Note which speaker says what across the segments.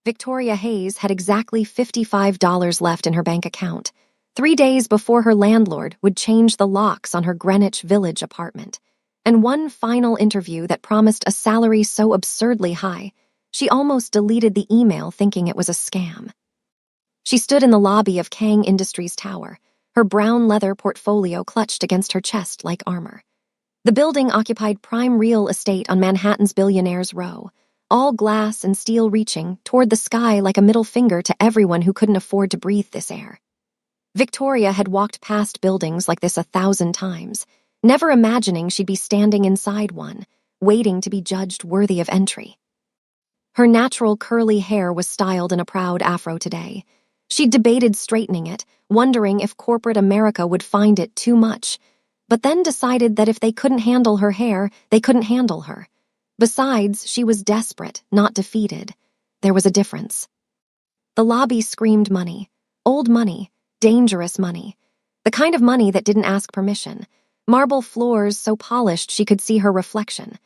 Speaker 1: Victoria Hayes had exactly $55 left in her bank account, 3 days before her landlord would change the locks on her Greenwich Village apartment, and one final interview that promised a salary so absurdly high, she almost deleted the email thinking it was a scam. She stood in the lobby of Kang Industries Tower, her brown leather portfolio clutched against her chest like armor. The building occupied prime real estate on Manhattan's Billionaires' Row, all glass and steel reaching toward the sky like a middle finger to everyone who couldn't afford to breathe this air. Victoria had walked past buildings like this 1,000 times, never imagining she'd be standing inside one, waiting to be judged worthy of entry. Her natural curly hair was styled in a proud afro today. She'd debated straightening it, wondering if corporate America would find it too much, but then decided that if they couldn't handle her hair, they couldn't handle her. Besides, she was desperate, not defeated. There was a difference. The lobby screamed money. Old money. Dangerous money. The kind of money that didn't ask permission. Marble floors so polished she could see her reflection.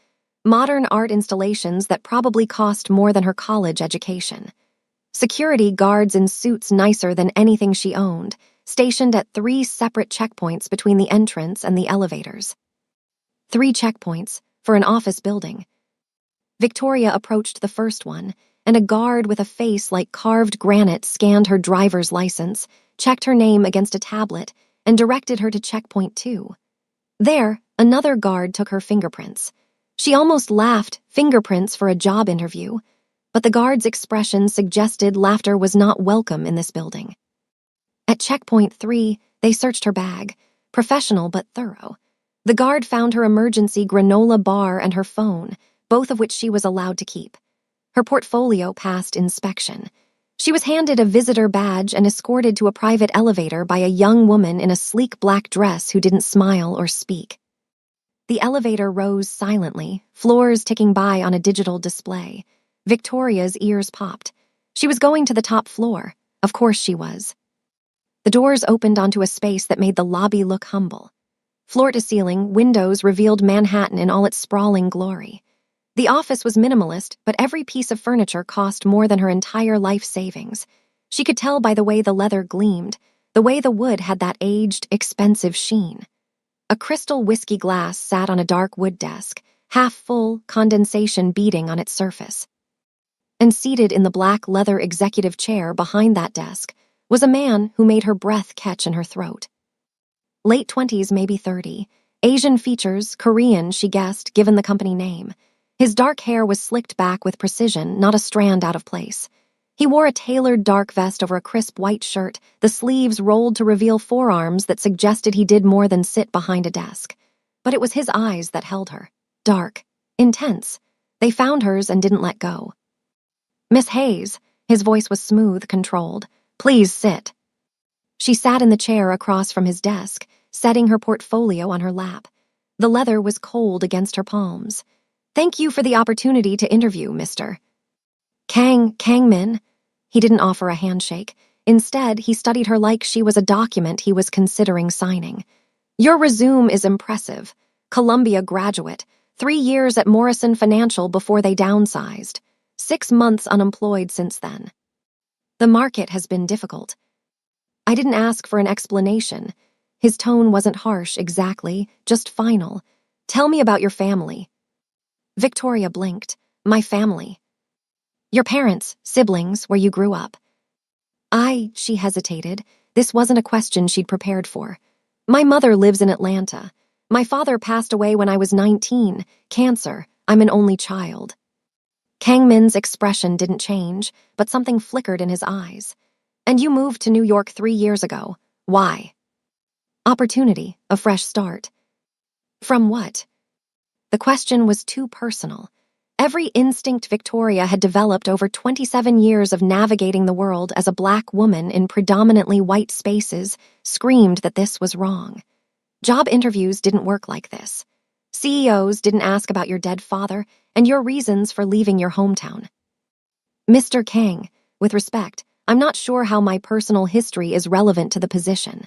Speaker 1: Modern art installations that probably cost more than her college education. Security guards in suits nicer than anything she owned, stationed at 3 separate checkpoints between the entrance and the elevators. 3 checkpoints for an office building. Victoria approached the first one, and a guard with a face like carved granite scanned her driver's license, checked her name against a tablet, and directed her to checkpoint 2. There, another guard took her fingerprints. She almost laughed, fingerprints for a job interview, but the guard's expression suggested laughter was not welcome in this building. At checkpoint 3, they searched her bag, professional but thorough. The guard found her emergency granola bar and her phone, both of which she was allowed to keep. Her portfolio passed inspection. She was handed a visitor badge and escorted to a private elevator by a young woman in a sleek black dress who didn't smile or speak. The elevator rose silently, floors ticking by on a digital display. Victoria's ears popped. She was going to the top floor. Of course she was. The doors opened onto a space that made the lobby look humble. Floor to ceiling, windows revealed Manhattan in all its sprawling glory. The office was minimalist, but every piece of furniture cost more than her entire life savings. She could tell by the way the leather gleamed, the way the wood had that aged, expensive sheen. A crystal whiskey glass sat on a dark wood desk, half full, condensation beading on its surface. And seated in the black leather executive chair behind that desk was a man who made her breath catch in her throat. Late 20s, maybe 30. Asian features, Korean, she guessed, given the company name. His dark hair was slicked back with precision, not a strand out of place. He wore a tailored dark vest over a crisp white shirt, the sleeves rolled to reveal forearms that suggested he did more than sit behind a desk. But it was his eyes that held her. Dark. Intense. They found hers and didn't let go. "Miss Hayes," his voice was smooth, controlled. "Please sit." She sat in the chair across from his desk, setting her portfolio on her lap. The leather was cold against her palms. "Thank you for the opportunity to interview, Mr. Kangmin." He didn't offer a handshake. Instead, he studied her like she was a document he was considering signing. "Your resume is impressive. Columbia graduate, 3 years at Morrison Financial before they downsized. 6 months unemployed since then. The market has been difficult." I didn't ask for an explanation. His tone wasn't harsh exactly, just final. "Tell me about your family." Victoria blinked. "My family." "Your parents, siblings, where you grew up." She hesitated. This wasn't a question she'd prepared for. "My mother lives in Atlanta. My father passed away when I was 19. Cancer. I'm an only child." Kangmin's expression didn't change, but something flickered in his eyes. "And you moved to New York 3 years ago. Why?" "Opportunity. A fresh start." "From what?" The question was too personal. Every instinct Victoria had developed over 27 years of navigating the world as a black woman in predominantly white spaces screamed that this was wrong. Job interviews didn't work like this. CEOs didn't ask about your dead father and your reasons for leaving your hometown. "Mr. Kang, with respect, I'm not sure how my personal history is relevant to the position."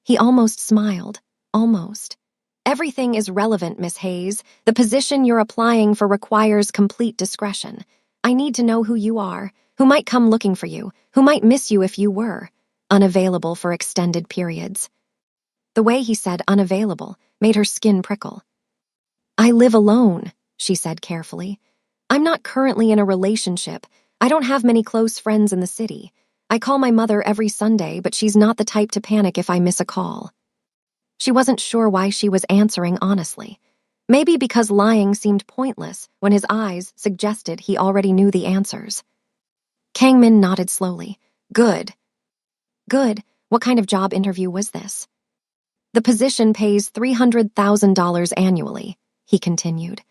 Speaker 1: He almost smiled. Almost. "Everything is relevant, Miss Hayes. The position you're applying for requires complete discretion. I need to know who you are, who might come looking for you, who might miss you if you were unavailable for extended periods. The way he said unavailable made her skin prickle. I live alone, she said carefully. I'm not currently in a relationship. I don't have many close friends in the city. I call my mother every Sunday, but she's not the type to panic if I miss a call. She wasn't sure why she was answering honestly. Maybe because lying seemed pointless when his eyes suggested he already knew the answers. Kang-min nodded slowly. Good. Good. What kind of job interview was this? The position pays $300,000 annually, he continued.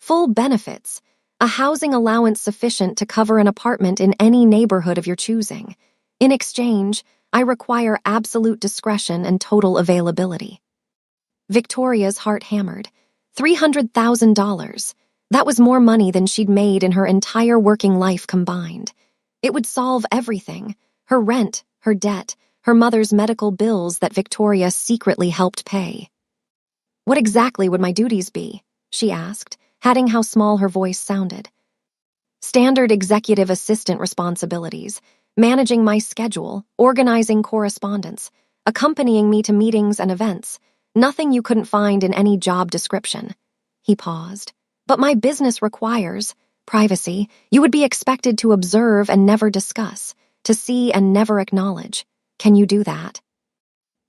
Speaker 1: Full benefits. A housing allowance sufficient to cover an apartment in any neighborhood of your choosing. In exchange, I require absolute discretion and total availability. Victoria's heart hammered. $300,000. That was more money than she'd made in her entire working life combined. It would solve everything. Her rent, her debt, her mother's medical bills that Victoria secretly helped pay. What exactly would my duties be? She asked, adding how small her voice sounded. Standard executive assistant responsibilities, managing my schedule, organizing correspondence, accompanying me to meetings and events. Nothing you couldn't find in any job description. He paused. But my business requires privacy. You would be expected to observe and never discuss, to see and never acknowledge. Can you do that?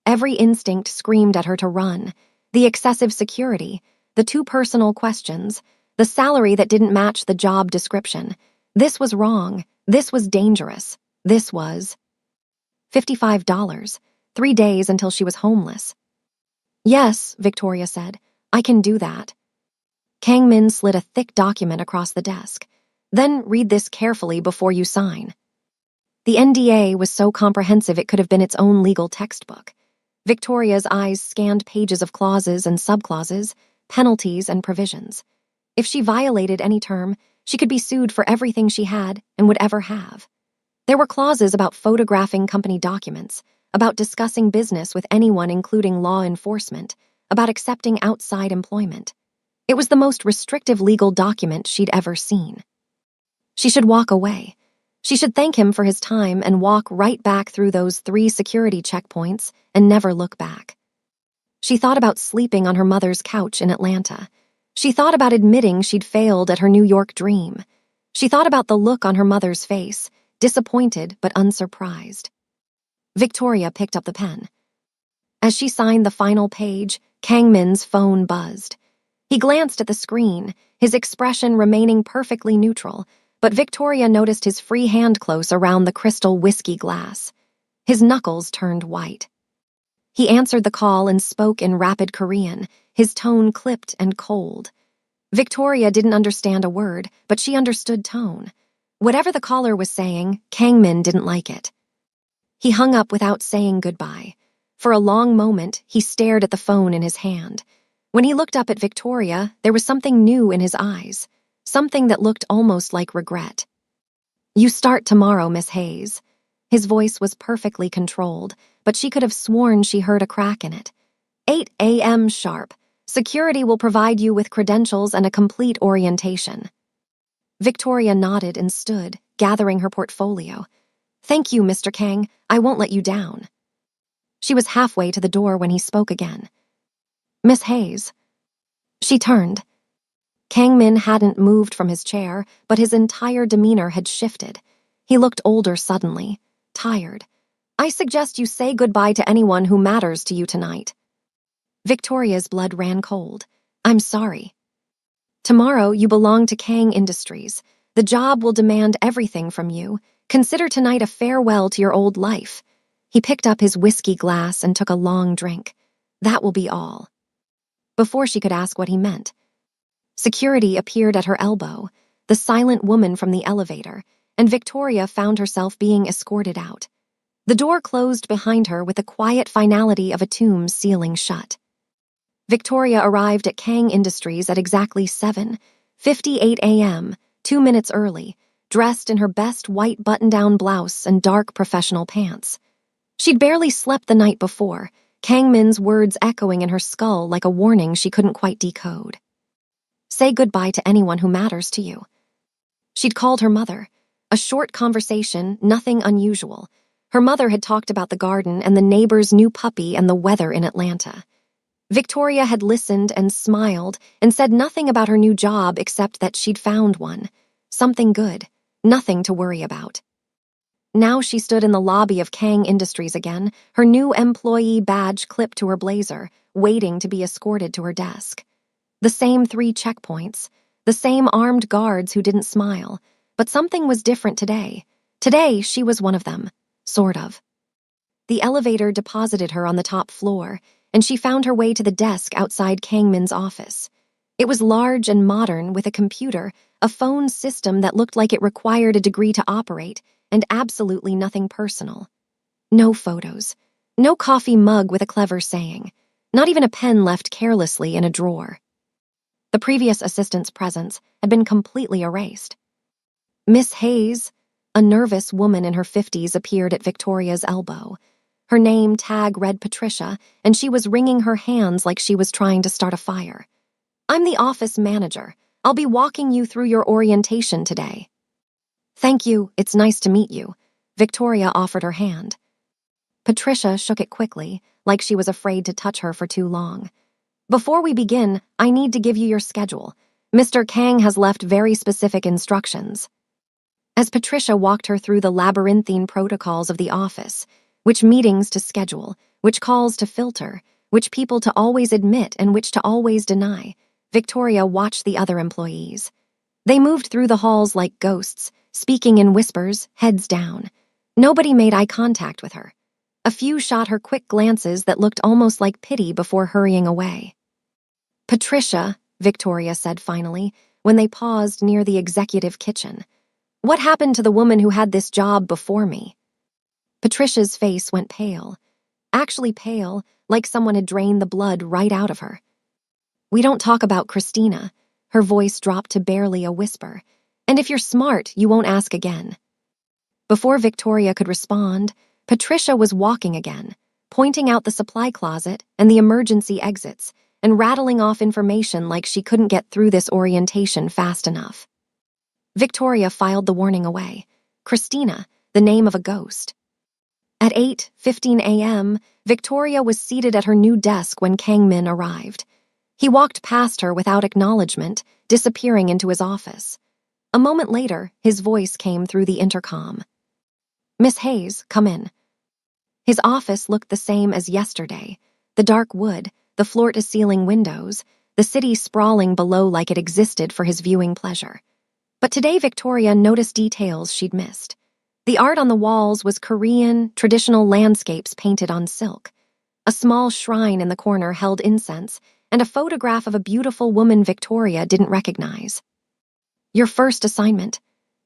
Speaker 1: Every instinct screamed at her to run. The excessive security, the too personal questions, the salary that didn't match the job description. This was wrong. This was dangerous. This was $55. 3 days until she was homeless. Yes, Victoria said. I can do that. Kang-min slid a thick document across the desk. Then read this carefully before you sign. The NDA was so comprehensive it could have been its own legal textbook. Victoria's eyes scanned pages of clauses and subclauses, penalties and provisions. If she violated any term, she could be sued for everything she had and would ever have. There were clauses about photographing company documents, about discussing business with anyone including law enforcement, about accepting outside employment. It was the most restrictive legal document she'd ever seen. She should walk away. She should thank him for his time and walk right back through those 3 security checkpoints and never look back. She thought about sleeping on her mother's couch in Atlanta. She thought about admitting she'd failed at her New York dream. She thought about the look on her mother's face, disappointed but unsurprised. Victoria picked up the pen. As she signed the final page, Kang-min's phone buzzed. He glanced at the screen, his expression remaining perfectly neutral, but Victoria noticed his free hand close around the crystal whiskey glass. His knuckles turned white. He answered the call and spoke in rapid Korean, his tone clipped and cold. Victoria didn't understand a word, but she understood tone. Whatever the caller was saying, Kang-min didn't like it. He hung up without saying goodbye. For a long moment, he stared at the phone in his hand. When he looked up at Victoria, there was something new in his eyes, something that looked almost like regret. You start tomorrow, Miss Hayes. His voice was perfectly controlled, but she could have sworn she heard a crack in it. 8 a.m. sharp. Security will provide you with credentials and a complete orientation. Victoria nodded and stood, gathering her portfolio. Thank you, Mr. Kang. I won't let you down. She was halfway to the door when he spoke again. Miss Hayes. She turned. Kang-min hadn't moved from his chair, but his entire demeanor had shifted. He looked older suddenly, tired. I suggest you say goodbye to anyone who matters to you tonight. Victoria's blood ran cold. I'm sorry. Tomorrow you belong to Kang Industries. The job will demand everything from you. Consider tonight a farewell to your old life. He picked up his whiskey glass and took a long drink. That will be all. Before she could ask what he meant, security appeared at her elbow, the silent woman from the elevator, and Victoria found herself being escorted out. The door closed behind her with the quiet finality of a tomb sealing shut. Victoria arrived at Kang Industries at exactly 7:58 a.m., 2 minutes early, dressed in her best white button-down blouse and dark professional pants. She'd barely slept the night before, Kang-min's words echoing in her skull like a warning she couldn't quite decode. Say goodbye to anyone who matters to you. She'd called her mother. A short conversation, nothing unusual. Her mother had talked about the garden and the neighbor's new puppy and the weather in Atlanta. Victoria had listened and smiled and said nothing about her new job except that she'd found one. Something good. Nothing to worry about. Now she stood in the lobby of Kang Industries again, her new employee badge clipped to her blazer, waiting to be escorted to her desk. The same 3 checkpoints, the same armed guards who didn't smile, but something was different today. Today, she was one of them. Sort of. The elevator deposited her on the top floor, and she found her way to the desk outside Kangmin's office. It was large and modern, with a computer, a phone system that looked like it required a degree to operate, and absolutely nothing personal. No photos. No coffee mug with a clever saying. Not even a pen left carelessly in a drawer. The previous assistant's presence had been completely erased. Miss Hayes, a nervous woman in her 50s, appeared at Victoria's elbow. Her name tag read Patricia, and she was wringing her hands like she was trying to start a fire. "I'm the office manager. I'll be walking you through your orientation today." "Thank you, it's nice to meet you." Victoria offered her hand. Patricia shook it quickly, like she was afraid to touch her for too long. "Before we begin, I need to give you your schedule. Mr. Kang has left very specific instructions." As Patricia walked her through the labyrinthine protocols of the office, which meetings to schedule, which calls to filter, which people to always admit and which to always deny, Victoria watched the other employees. They moved through the halls like ghosts, speaking in whispers, heads down. Nobody made eye contact with her. A few shot her quick glances that looked almost like pity before hurrying away. "Patricia," Victoria said finally, when they paused near the executive kitchen. "What happened to the woman who had this job before me?" Patricia's face went pale. Actually pale, like someone had drained the blood right out of her. "We don't talk about Christina." Her voice dropped to barely a whisper. "And if you're smart, you won't ask again." Before Victoria could respond, Patricia was walking again, pointing out the supply closet and the emergency exits, and rattling off information like she couldn't get through this orientation fast enough. Victoria filed the warning away. Christina, the name of a ghost. At 8:15 a.m., Victoria was seated at her new desk when Kangmin arrived. He walked past her without acknowledgement, disappearing into his office. A moment later, his voice came through the intercom. "Miss Hayes, come in." His office looked the same as yesterday. The dark wood, the floor-to-ceiling windows, the city sprawling below like it existed for his viewing pleasure. But today Victoria noticed details she'd missed. The art on the walls was Korean, traditional landscapes painted on silk. A small shrine in the corner held incense, and a photograph of a beautiful woman Victoria didn't recognize. "Your first assignment."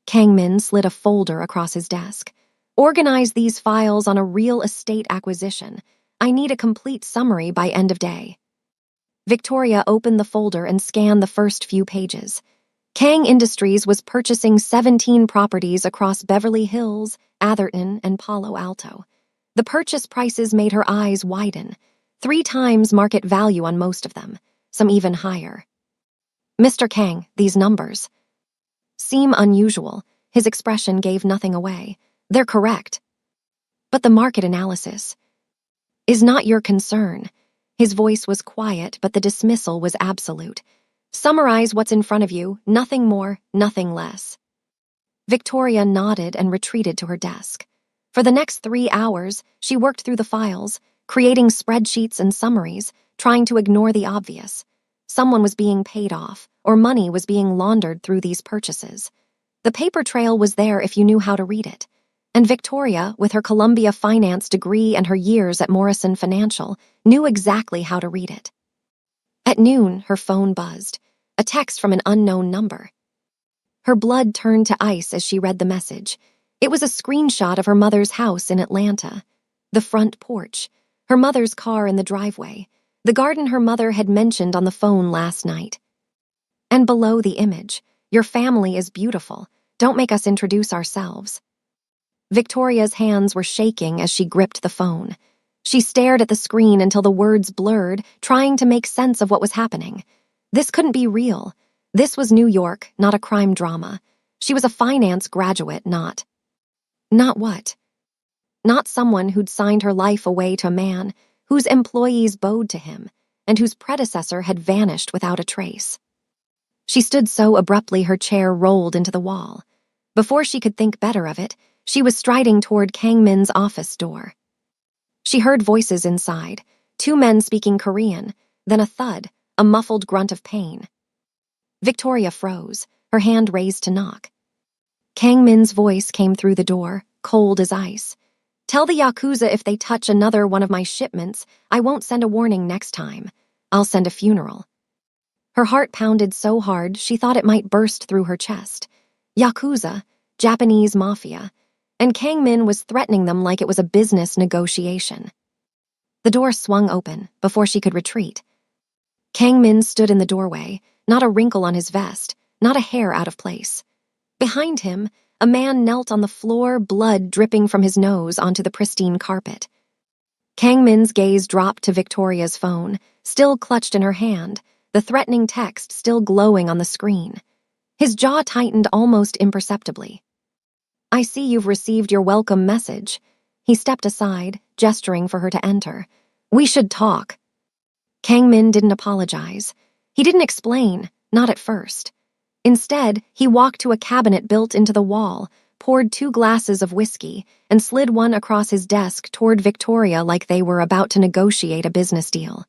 Speaker 1: Kangmin slid a folder across his desk. "Organize these files on a real estate acquisition. I need a complete summary by end of day." Victoria opened the folder and scanned the first few pages. Kang Industries was purchasing 17 properties across Beverly Hills, Atherton, and Palo Alto. The purchase prices made her eyes widen. 3 times market value on most of them, some even higher. "Mr. Kang, these numbers seem unusual." His expression gave nothing away. "They're correct. But the market analysis is not your concern." His voice was quiet, but the dismissal was absolute. "Summarize what's in front of you, nothing more, nothing less." Victoria nodded and retreated to her desk. For the next 3 hours, she worked through the files, creating spreadsheets and summaries, trying to ignore the obvious. Someone was being paid off, or money was being laundered through these purchases. The paper trail was there if you knew how to read it. And Victoria, with her Columbia finance degree and her years at Morrison Financial, knew exactly how to read it. At noon, her phone buzzed. A text from an unknown number. Her blood turned to ice as she read the message. It was a screenshot of her mother's house in Atlanta. The front porch, her mother's car in the driveway, the garden her mother had mentioned on the phone last night. And below the image, "Your family is beautiful. Don't make us introduce ourselves." Victoria's hands were shaking as she gripped the phone. She stared at the screen until the words blurred, trying to make sense of what was happening. This couldn't be real. This was New York, not a crime drama. She was a finance graduate, Not what? Not someone who'd signed her life away to a man whose employees bowed to him and whose predecessor had vanished without a trace. She stood so abruptly her chair rolled into the wall. Before she could think better of it, she was striding toward Kang Min's office door. She heard voices inside, 2 men speaking Korean, then a thud, a muffled grunt of pain. Victoria froze, her hand raised to knock. Kang Min's voice came through the door, cold as ice. "Tell the Yakuza if they touch another one of my shipments, I won't send a warning next time. I'll send a funeral." Her heart pounded so hard she thought it might burst through her chest. Yakuza, Japanese Mafia, and Kang Min was threatening them like it was a business negotiation. The door swung open before she could retreat. Kang Min stood in the doorway, not a wrinkle on his vest, not a hair out of place. Behind him, a man knelt on the floor, blood dripping from his nose onto the pristine carpet. Kang Min's gaze dropped to Victoria's phone, still clutched in her hand, the threatening text still glowing on the screen. His jaw tightened almost imperceptibly. "I see you've received your welcome message." He stepped aside, gesturing for her to enter. "We should talk." Kang Min didn't apologize. He didn't explain, not at first. Instead, he walked to a cabinet built into the wall, poured 2 glasses of whiskey, and slid one across his desk toward Victoria like they were about to negotiate a business deal.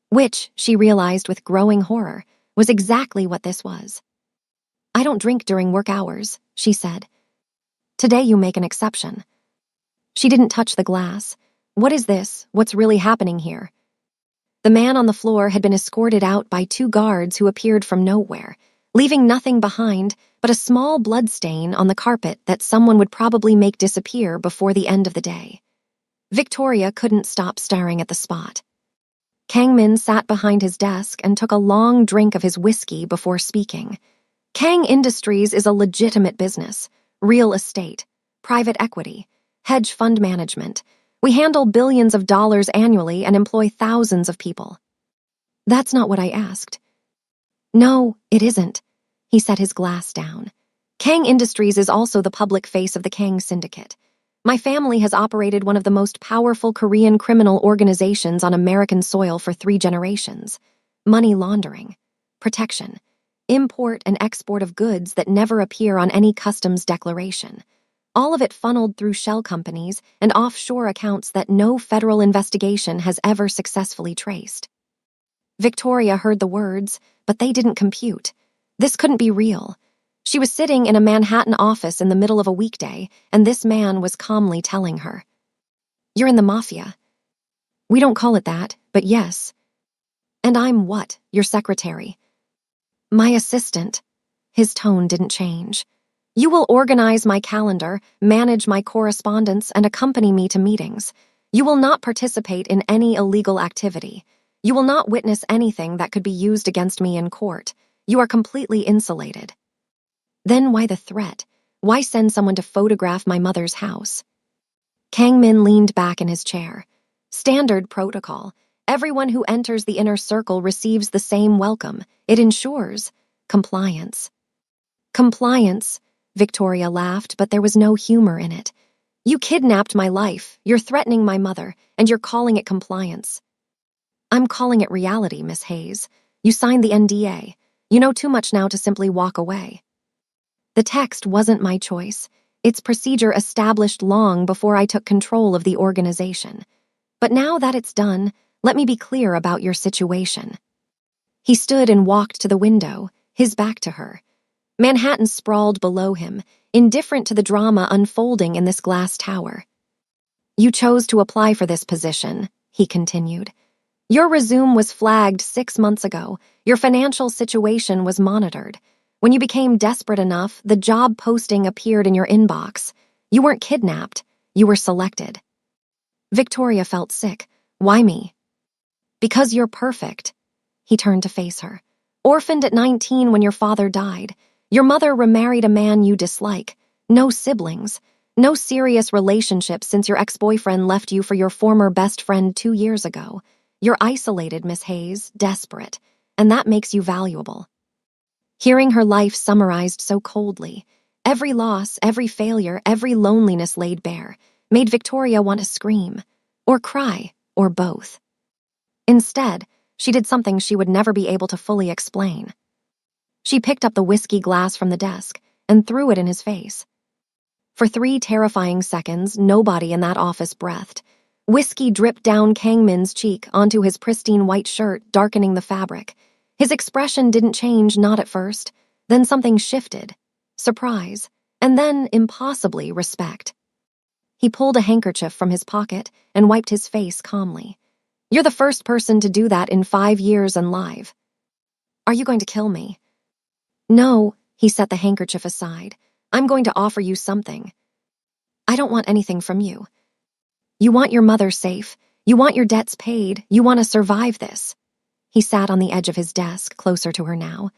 Speaker 1: Which, she realized with growing horror, was exactly what this was. "I don't drink during work hours," she said. "Today you make an exception." She didn't touch the glass. "What is this? What's really happening here?" The man on the floor had been escorted out by 2 guards who appeared from nowhere, leaving nothing behind but a small blood stain on the carpet that someone would probably make disappear before the end of the day. Victoria couldn't stop staring at the spot. Kang Min sat behind his desk and took a long drink of his whiskey before speaking. "Kang Industries is a legitimate business. Real estate, private equity, hedge fund management. We handle billions of dollars annually and employ thousands of people." "That's not what I asked." "No, it isn't." He set his glass down. "Kang Industries is also the public face of the Kang Syndicate. My family has operated one of the most powerful Korean criminal organizations on American soil for 3 generations. Money laundering, protection, import and export of goods that never appear on any customs declaration. All of it funneled through shell companies and offshore accounts that no federal investigation has ever successfully traced." Victoria heard the words, but they didn't compute. This couldn't be real. She was sitting in a Manhattan office in the middle of a weekday, and this man was calmly telling her, "You're in the Mafia." "We don't call it that, but yes." "And I'm what? Your secretary." "My assistant." His tone didn't change. "You will organize my calendar, manage my correspondence, and accompany me to meetings. You will not participate in any illegal activity. You will not witness anything that could be used against me in court. You are completely insulated." Then why the threat? Why send someone to photograph my mother's house? Kang Min leaned back in his chair. "Standard protocol. Everyone who enters the inner circle receives the same welcome. It ensures compliance." "Compliance," Victoria laughed, but there was no humor in it. "You kidnapped my life, you're threatening my mother, and you're calling it compliance." "I'm calling it reality, Miss Hayes. You signed the NDA. You know too much now to simply walk away." "The text wasn't my choice. It's procedure established long before I took control of the organization. But now that it's done, let me be clear about your situation." He stood and walked to the window, his back to her. Manhattan sprawled below him, indifferent to the drama unfolding in this glass tower. "You chose to apply for this position," he continued. "Your resume was flagged 6 months ago. Your financial situation was monitored. When you became desperate enough, the job posting appeared in your inbox. You weren't kidnapped. You were selected." Victoria felt sick. "Why me?" "Because you're perfect." He turned to face her. "Orphaned at 19 when your father died. Your mother remarried a man you dislike. No siblings. No serious relationship since your ex-boyfriend left you for your former best friend 2 years ago. You're isolated, Miss Hayes, desperate, and that makes you valuable." Hearing her life summarized so coldly, every loss, every failure, every loneliness laid bare, made Victoria want to scream, or cry, or both. Instead, she did something she would never be able to fully explain. She picked up the whiskey glass from the desk and threw it in his face. For 3 terrifying seconds, nobody in that office breathed. Whiskey dripped down Kang Min's cheek onto his pristine white shirt, darkening the fabric. His expression didn't change, not at first. Then something shifted. Surprise. And then, impossibly, respect. He pulled a handkerchief from his pocket and wiped his face calmly. "You're the first person to do that in 5 years and live. Are you going to kill me?" "No," he set the handkerchief aside. "I'm going to offer you something. I don't want anything from you. You want your mother safe. You want your debts paid. You want to survive this." He sat on the edge of his desk, closer to her now.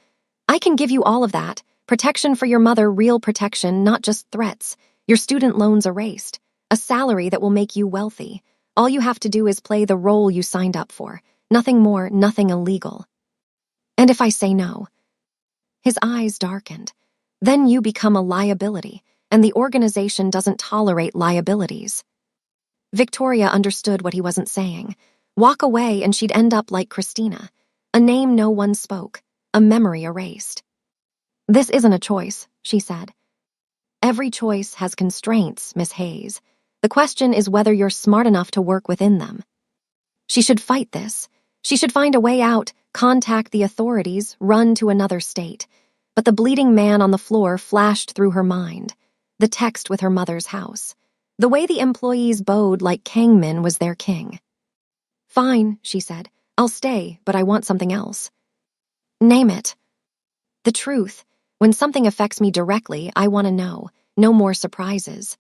Speaker 1: "I can give you all of that. Protection for your mother, real protection, not just threats. Your student loans erased. A salary that will make you wealthy. All you have to do is play the role you signed up for. Nothing more, nothing illegal. And if I say no?" His eyes darkened. "Then you become a liability, and the organization doesn't tolerate liabilities." Victoria understood what he wasn't saying. Walk away and she'd end up like Christina. A name no one spoke, a memory erased. "This isn't a choice," she said. "Every choice has constraints, Miss Hayes. The question is whether you're smart enough to work within them." She should fight this. She should find a way out, contact the authorities, run to another state. But the bleeding man on the floor flashed through her mind. The text with her mother's house. The way the employees bowed like Kang Min was their king. "Fine," she said. "I'll stay, but I want something else." "Name it." "The truth. When something affects me directly, I want to know. No more surprises."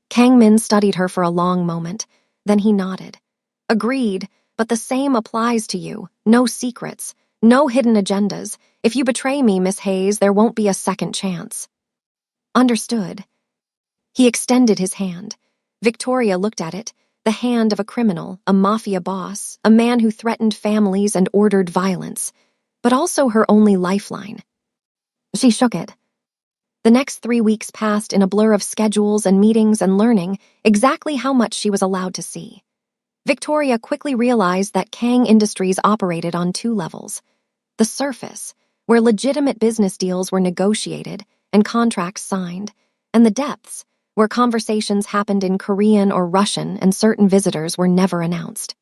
Speaker 1: Kang Min studied her for a long moment. Then he nodded. "Agreed, but the same applies to you. No secrets. No hidden agendas. If you betray me, Miss Hayes, there won't be a second chance." "Understood." He extended his hand. Victoria looked at it, the hand of a criminal, a mafia boss, a man who threatened families and ordered violence, but also her only lifeline. She shook it. The next 3 weeks passed in a blur of schedules and meetings and learning exactly how much she was allowed to see. Victoria quickly realized that Kang Industries operated on 2 levels. The surface, where legitimate business deals were negotiated and contracts signed, and the depths, where conversations happened in Korean or Russian and certain visitors were never announced.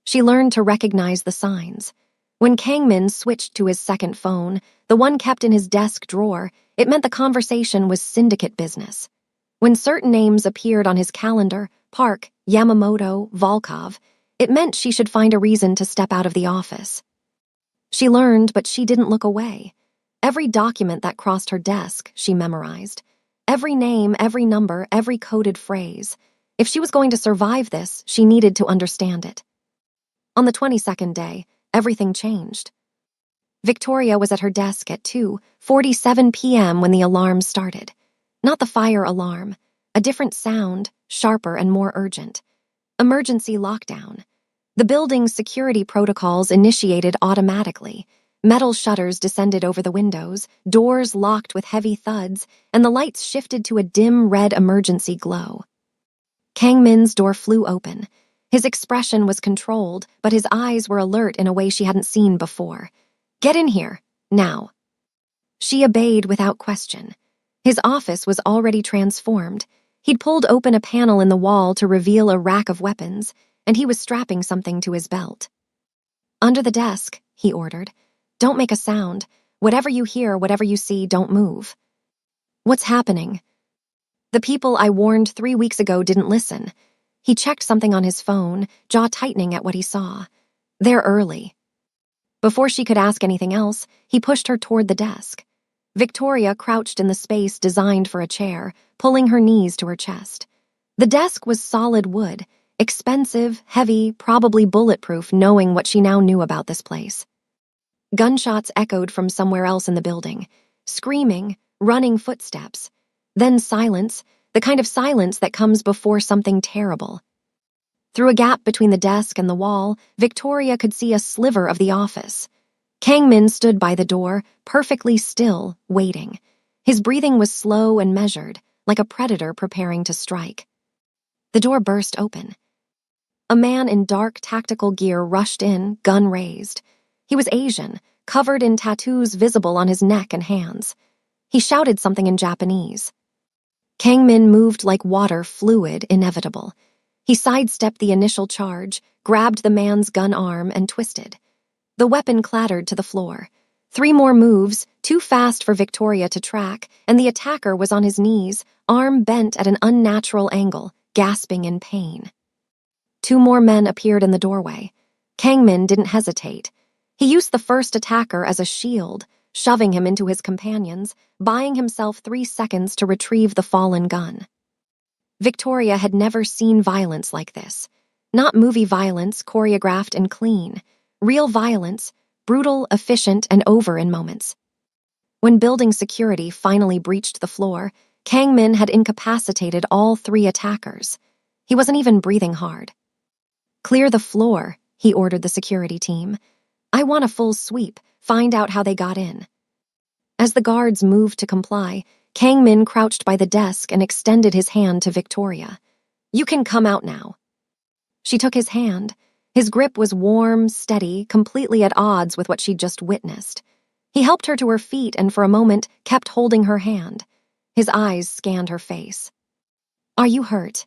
Speaker 1: She learned to recognize the signs. When Kang Min switched to his second phone, the one kept in his desk drawer, it meant the conversation was syndicate business. When certain names appeared on his calendar, Park, Yamamoto, Volkov, it meant she should find a reason to step out of the office. She learned, but she didn't look away. Every document that crossed her desk, she memorized. Every name, every number, every coded phrase. If she was going to survive this, she needed to understand it. On the 22nd day, everything changed. Victoria was at her desk at 2:47 p.m. when the alarm started. Not the fire alarm, a different sound, sharper and more urgent. Emergency lockdown. The building's security protocols initiated automatically. Metal shutters descended over the windows, doors locked with heavy thuds, and the lights shifted to a dim red emergency glow. Kang Min's door flew open. His expression was controlled, but his eyes were alert in a way she hadn't seen before. "Get in here, now." She obeyed without question. His office was already transformed. He'd pulled open a panel in the wall to reveal a rack of weapons, and he was strapping something to his belt. "Under the desk," he ordered. "Don't make a sound. Whatever you hear, whatever you see, don't move." "What's happening?" "The people I warned 3 weeks ago didn't listen." He checked something on his phone, jaw tightening at what he saw. "They're early." Before she could ask anything else, he pushed her toward the desk. Victoria crouched in the space designed for a chair, pulling her knees to her chest. The desk was solid wood, expensive, heavy, probably bulletproof, knowing what she now knew about this place. Gunshots echoed from somewhere else in the building. Screaming, running footsteps. Then silence, the kind of silence that comes before something terrible. Through a gap between the desk and the wall, Victoria could see a sliver of the office. Kang Min stood by the door, perfectly still, waiting. His breathing was slow and measured, like a predator preparing to strike. The door burst open. A man in dark tactical gear rushed in, gun raised. He was Asian, covered in tattoos visible on his neck and hands. He shouted something in Japanese. Kang Min moved like water, fluid, inevitable. He sidestepped the initial charge, grabbed the man's gun arm, and twisted. The weapon clattered to the floor. 3 more moves, too fast for Victoria to track, and the attacker was on his knees, arm bent at an unnatural angle, gasping in pain. 2 more men appeared in the doorway. Kang Min didn't hesitate. He used the first attacker as a shield, shoving him into his companions, buying himself 3 seconds to retrieve the fallen gun. Victoria had never seen violence like this. Not movie violence, choreographed and clean. Real violence, brutal, efficient, and over in moments. When building security finally breached the floor, Kang Min had incapacitated all 3 attackers. He wasn't even breathing hard. "Clear the floor," he ordered the security team. "I want a full sweep, find out how they got in." As the guards moved to comply, Kang Min crouched by the desk and extended his hand to Victoria. "You can come out now." She took his hand. His grip was warm, steady, completely at odds with what she'd just witnessed. He helped her to her feet and for a moment kept holding her hand. His eyes scanned her face. "Are you hurt?"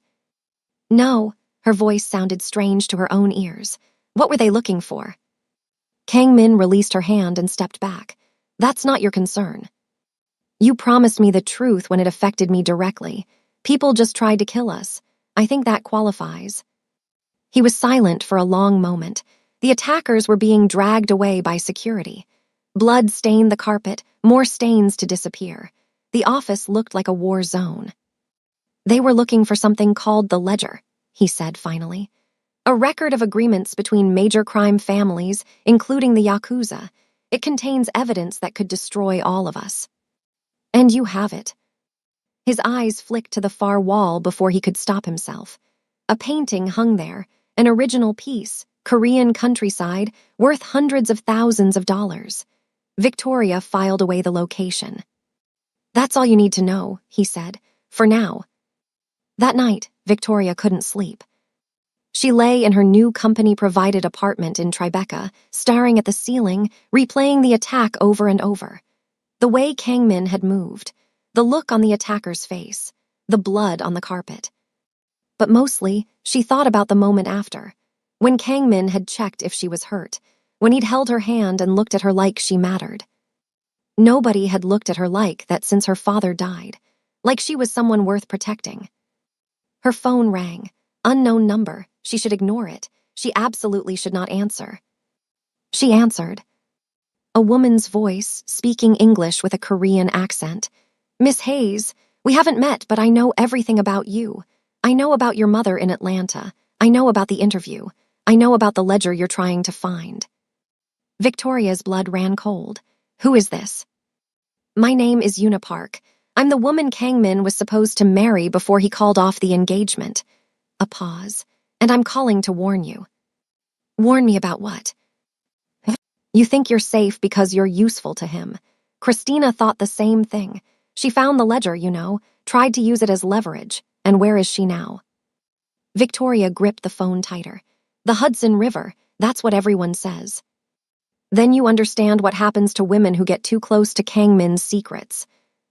Speaker 1: "No." Her voice sounded strange to her own ears. What were they looking for? Kang Min released her hand and stepped back. "That's not your concern. You promised me the truth when it affected me directly. People just tried to kill us. I think that qualifies." He was silent for a long moment. The attackers were being dragged away by security. Blood stained the carpet, more stains to disappear. The office looked like a war zone. "They were looking for something called the Ledger," he said finally. "A record of agreements between major crime families, including the Yakuza. It contains evidence that could destroy all of us. And you have it." His eyes flicked to the far wall before he could stop himself. A painting hung there, an original piece, Korean countryside, worth hundreds of thousands of dollars. Victoria filed away the location. "That's all you need to know," he said, "for now." That night, Victoria couldn't sleep. She lay in her new company-provided apartment in Tribeca, staring at the ceiling, replaying the attack over and over. The way Kang Min had moved, the look on the attacker's face, the blood on the carpet. But mostly, she thought about the moment after, when Kang Min had checked if she was hurt, when he'd held her hand and looked at her like she mattered. Nobody had looked at her like that since her father died, like she was someone worth protecting. Her phone rang. Unknown number. She should ignore it. She absolutely should not answer. She answered. A woman's voice, speaking English with a Korean accent. "Miss Hayes, we haven't met, but I know everything about you. I know about your mother in Atlanta. I know about the interview. I know about the ledger you're trying to find." Victoria's blood ran cold. "Who is this?" "My name is Una Park. I'm the woman Kang Min was supposed to marry before he called off the engagement." A pause. "And I'm calling to warn you." "Warn me about what?" "You think you're safe because you're useful to him. Christina thought the same thing. She found the ledger, tried to use it as leverage. And where is she now?" Victoria gripped the phone tighter. "The Hudson River, that's what everyone says." "Then you understand what happens to women who get too close to Kang Min's secrets."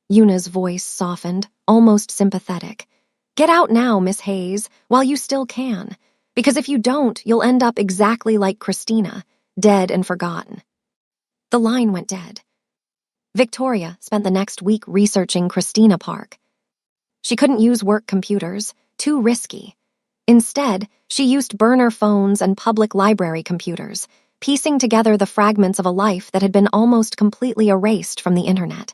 Speaker 1: Yuna's voice softened, almost sympathetic. "Get out now, Miss Hayes, while you still can. Because if you don't, you'll end up exactly like Christina, dead and forgotten." The line went dead. Victoria spent the next week researching Christina Park. She couldn't use work computers, too risky. Instead, she used burner phones and public library computers, piecing together the fragments of a life that had been almost completely erased from the internet.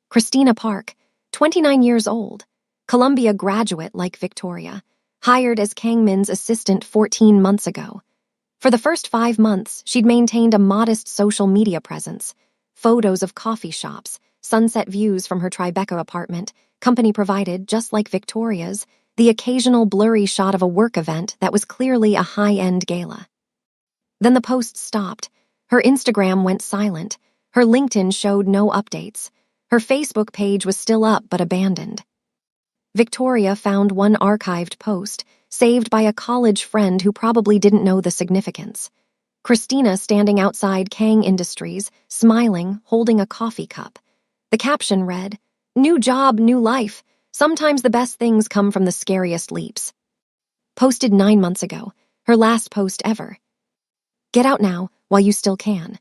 Speaker 1: Christina Park, 29 years old, Columbia graduate like Victoria, hired as Kang Min's assistant 14 months ago. For the first 5 months, she'd maintained a modest social media presence, photos of coffee shops, sunset views from her Tribeca apartment, company provided just like Victoria's, the occasional blurry shot of a work event that was clearly a high-end gala. Then the posts stopped. Her Instagram went silent. Her LinkedIn showed no updates. Her Facebook page was still up but abandoned. Victoria found one archived post, saved by a college friend who probably didn't know the significance. Christina standing outside Kang Industries, smiling, holding a coffee cup. The caption read, "New job, new life. Sometimes the best things come from the scariest leaps." Posted 9 months ago, her last post ever. Get out now, while you still can.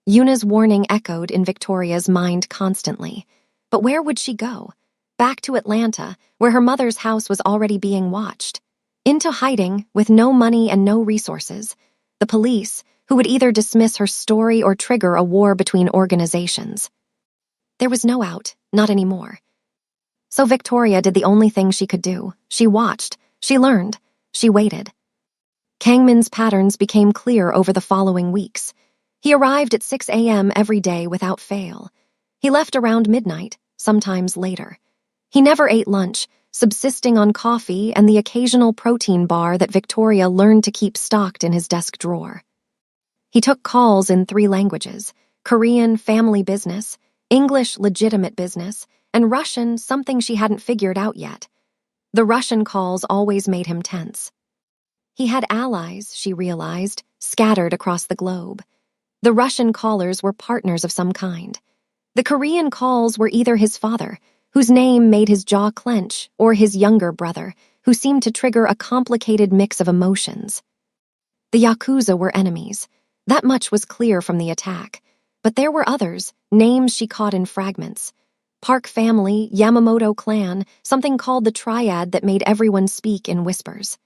Speaker 1: Yuna's warning echoed in Victoria's mind constantly. But where would she go? Back to Atlanta, where her mother's house was already being watched. Into hiding, with no money and no resources. The police, who would either dismiss her story or trigger a war between organizations. There was no out, not anymore. So Victoria did the only thing she could do. She watched, she learned, she waited. Kangmin's patterns became clear over the following weeks. He arrived at 6 a.m. every day without fail. He left around midnight, sometimes later. He never ate lunch, subsisting on coffee and the occasional protein bar that Victoria learned to keep stocked in his desk drawer. He took calls in 3 languages: Korean, family business; English, legitimate business; and Russian, something she hadn't figured out yet. The Russian calls always made him tense. He had allies, she realized, scattered across the globe. The Russian callers were partners of some kind. The Korean calls were either his father, whose name made his jaw clench, or his younger brother, who seemed to trigger a complicated mix of emotions. The Yakuza were enemies. That much was clear from the attack. But there were others, names she caught in fragments. Park family, Yamamoto clan, something called the triad that made everyone speak in whispers.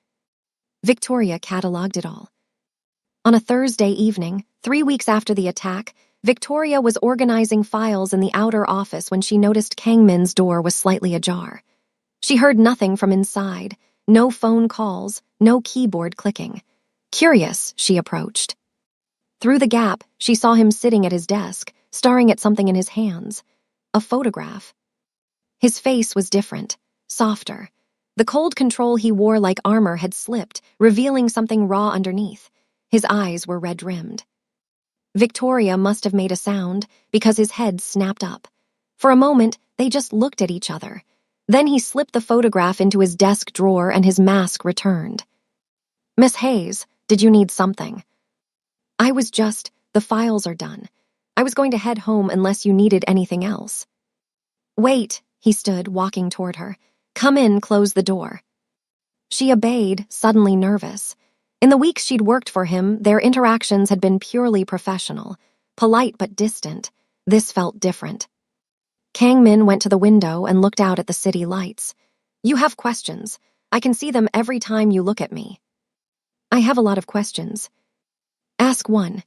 Speaker 1: Victoria catalogued it all. On a Thursday evening, 3 weeks after the attack, Victoria was organizing files in the outer office when she noticed Kangmin's door was slightly ajar. She heard nothing from inside, no phone calls, no keyboard clicking. Curious, she approached. Through the gap, she saw him sitting at his desk, staring at something in his hands. A photograph. His face was different, softer. The cold control he wore like armor had slipped, revealing something raw underneath. His eyes were red-rimmed. Victoria must have made a sound, because his head snapped up. For a moment, they just looked at each other. Then he slipped the photograph into his desk drawer and his mask returned. "Miss Hayes, did you need something?" The files are done. I was going to head home unless you needed anything else." "Wait," he stood, walking toward her. "Come in, close the door." She obeyed, suddenly nervous. In the weeks she'd worked for him, their interactions had been purely professional, polite but distant. This felt different. Kangmin went to the window and looked out at the city lights. "You have questions. I can see them every time you look at me." "I have a lot of questions." "Ask one."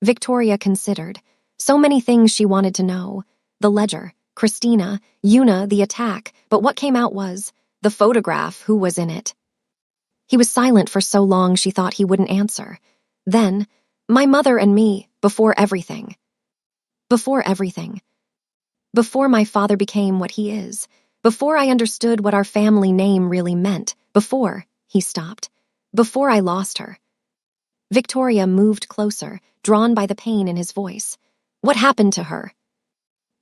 Speaker 1: Victoria considered. So many things she wanted to know. The ledger, Christina, Yuna, the attack, but what came out was the photograph, who was in it. He was silent for so long she thought he wouldn't answer. Then, "My mother and me, before everything." Before everything. Before my father became what he is. Before I understood what our family name really meant. Before, he stopped. Before I lost her. Victoria moved closer, drawn by the pain in his voice. "What happened to her?"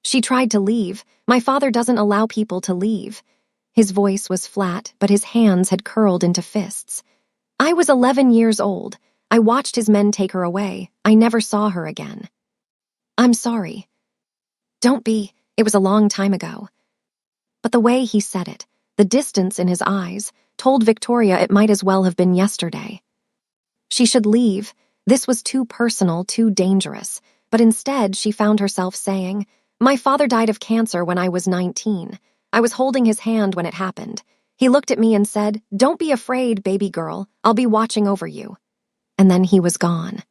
Speaker 1: "She tried to leave. My father doesn't allow people to leave." His voice was flat, but his hands had curled into fists. "I was 11 years old. I watched his men take her away. I never saw her again." "I'm sorry." "Don't be. It was a long time ago." But the way he said it, the distance in his eyes, told Victoria it might as well have been yesterday. She should leave. This was too personal, too dangerous. But instead, she found herself saying, "My father died of cancer when I was 19. I was holding his hand when it happened. He looked at me and said, 'Don't be afraid, baby girl. I'll be watching over you.' And then he was gone."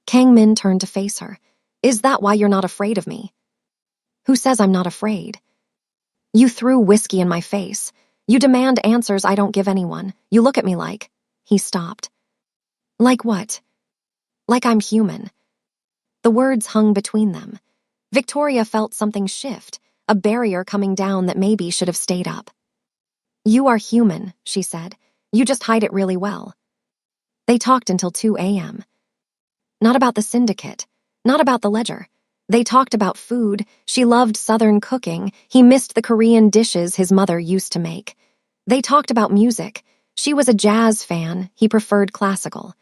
Speaker 1: Kangmin turned to face her. "Is that why you're not afraid of me?" "Who says I'm not afraid?" "You threw whiskey in my face. You demand answers I don't give anyone. You look at me like..." He stopped. "Like what?" "Like I'm human." The words hung between them. Victoria felt something shift, a barrier coming down that maybe should have stayed up. "You are human," she said. "You just hide it really well." They talked until 2 a.m. Not about the syndicate. Not about the ledger. They talked about food. She loved Southern cooking. He missed the Korean dishes his mother used to make. They talked about music. She was a jazz fan. He preferred classical.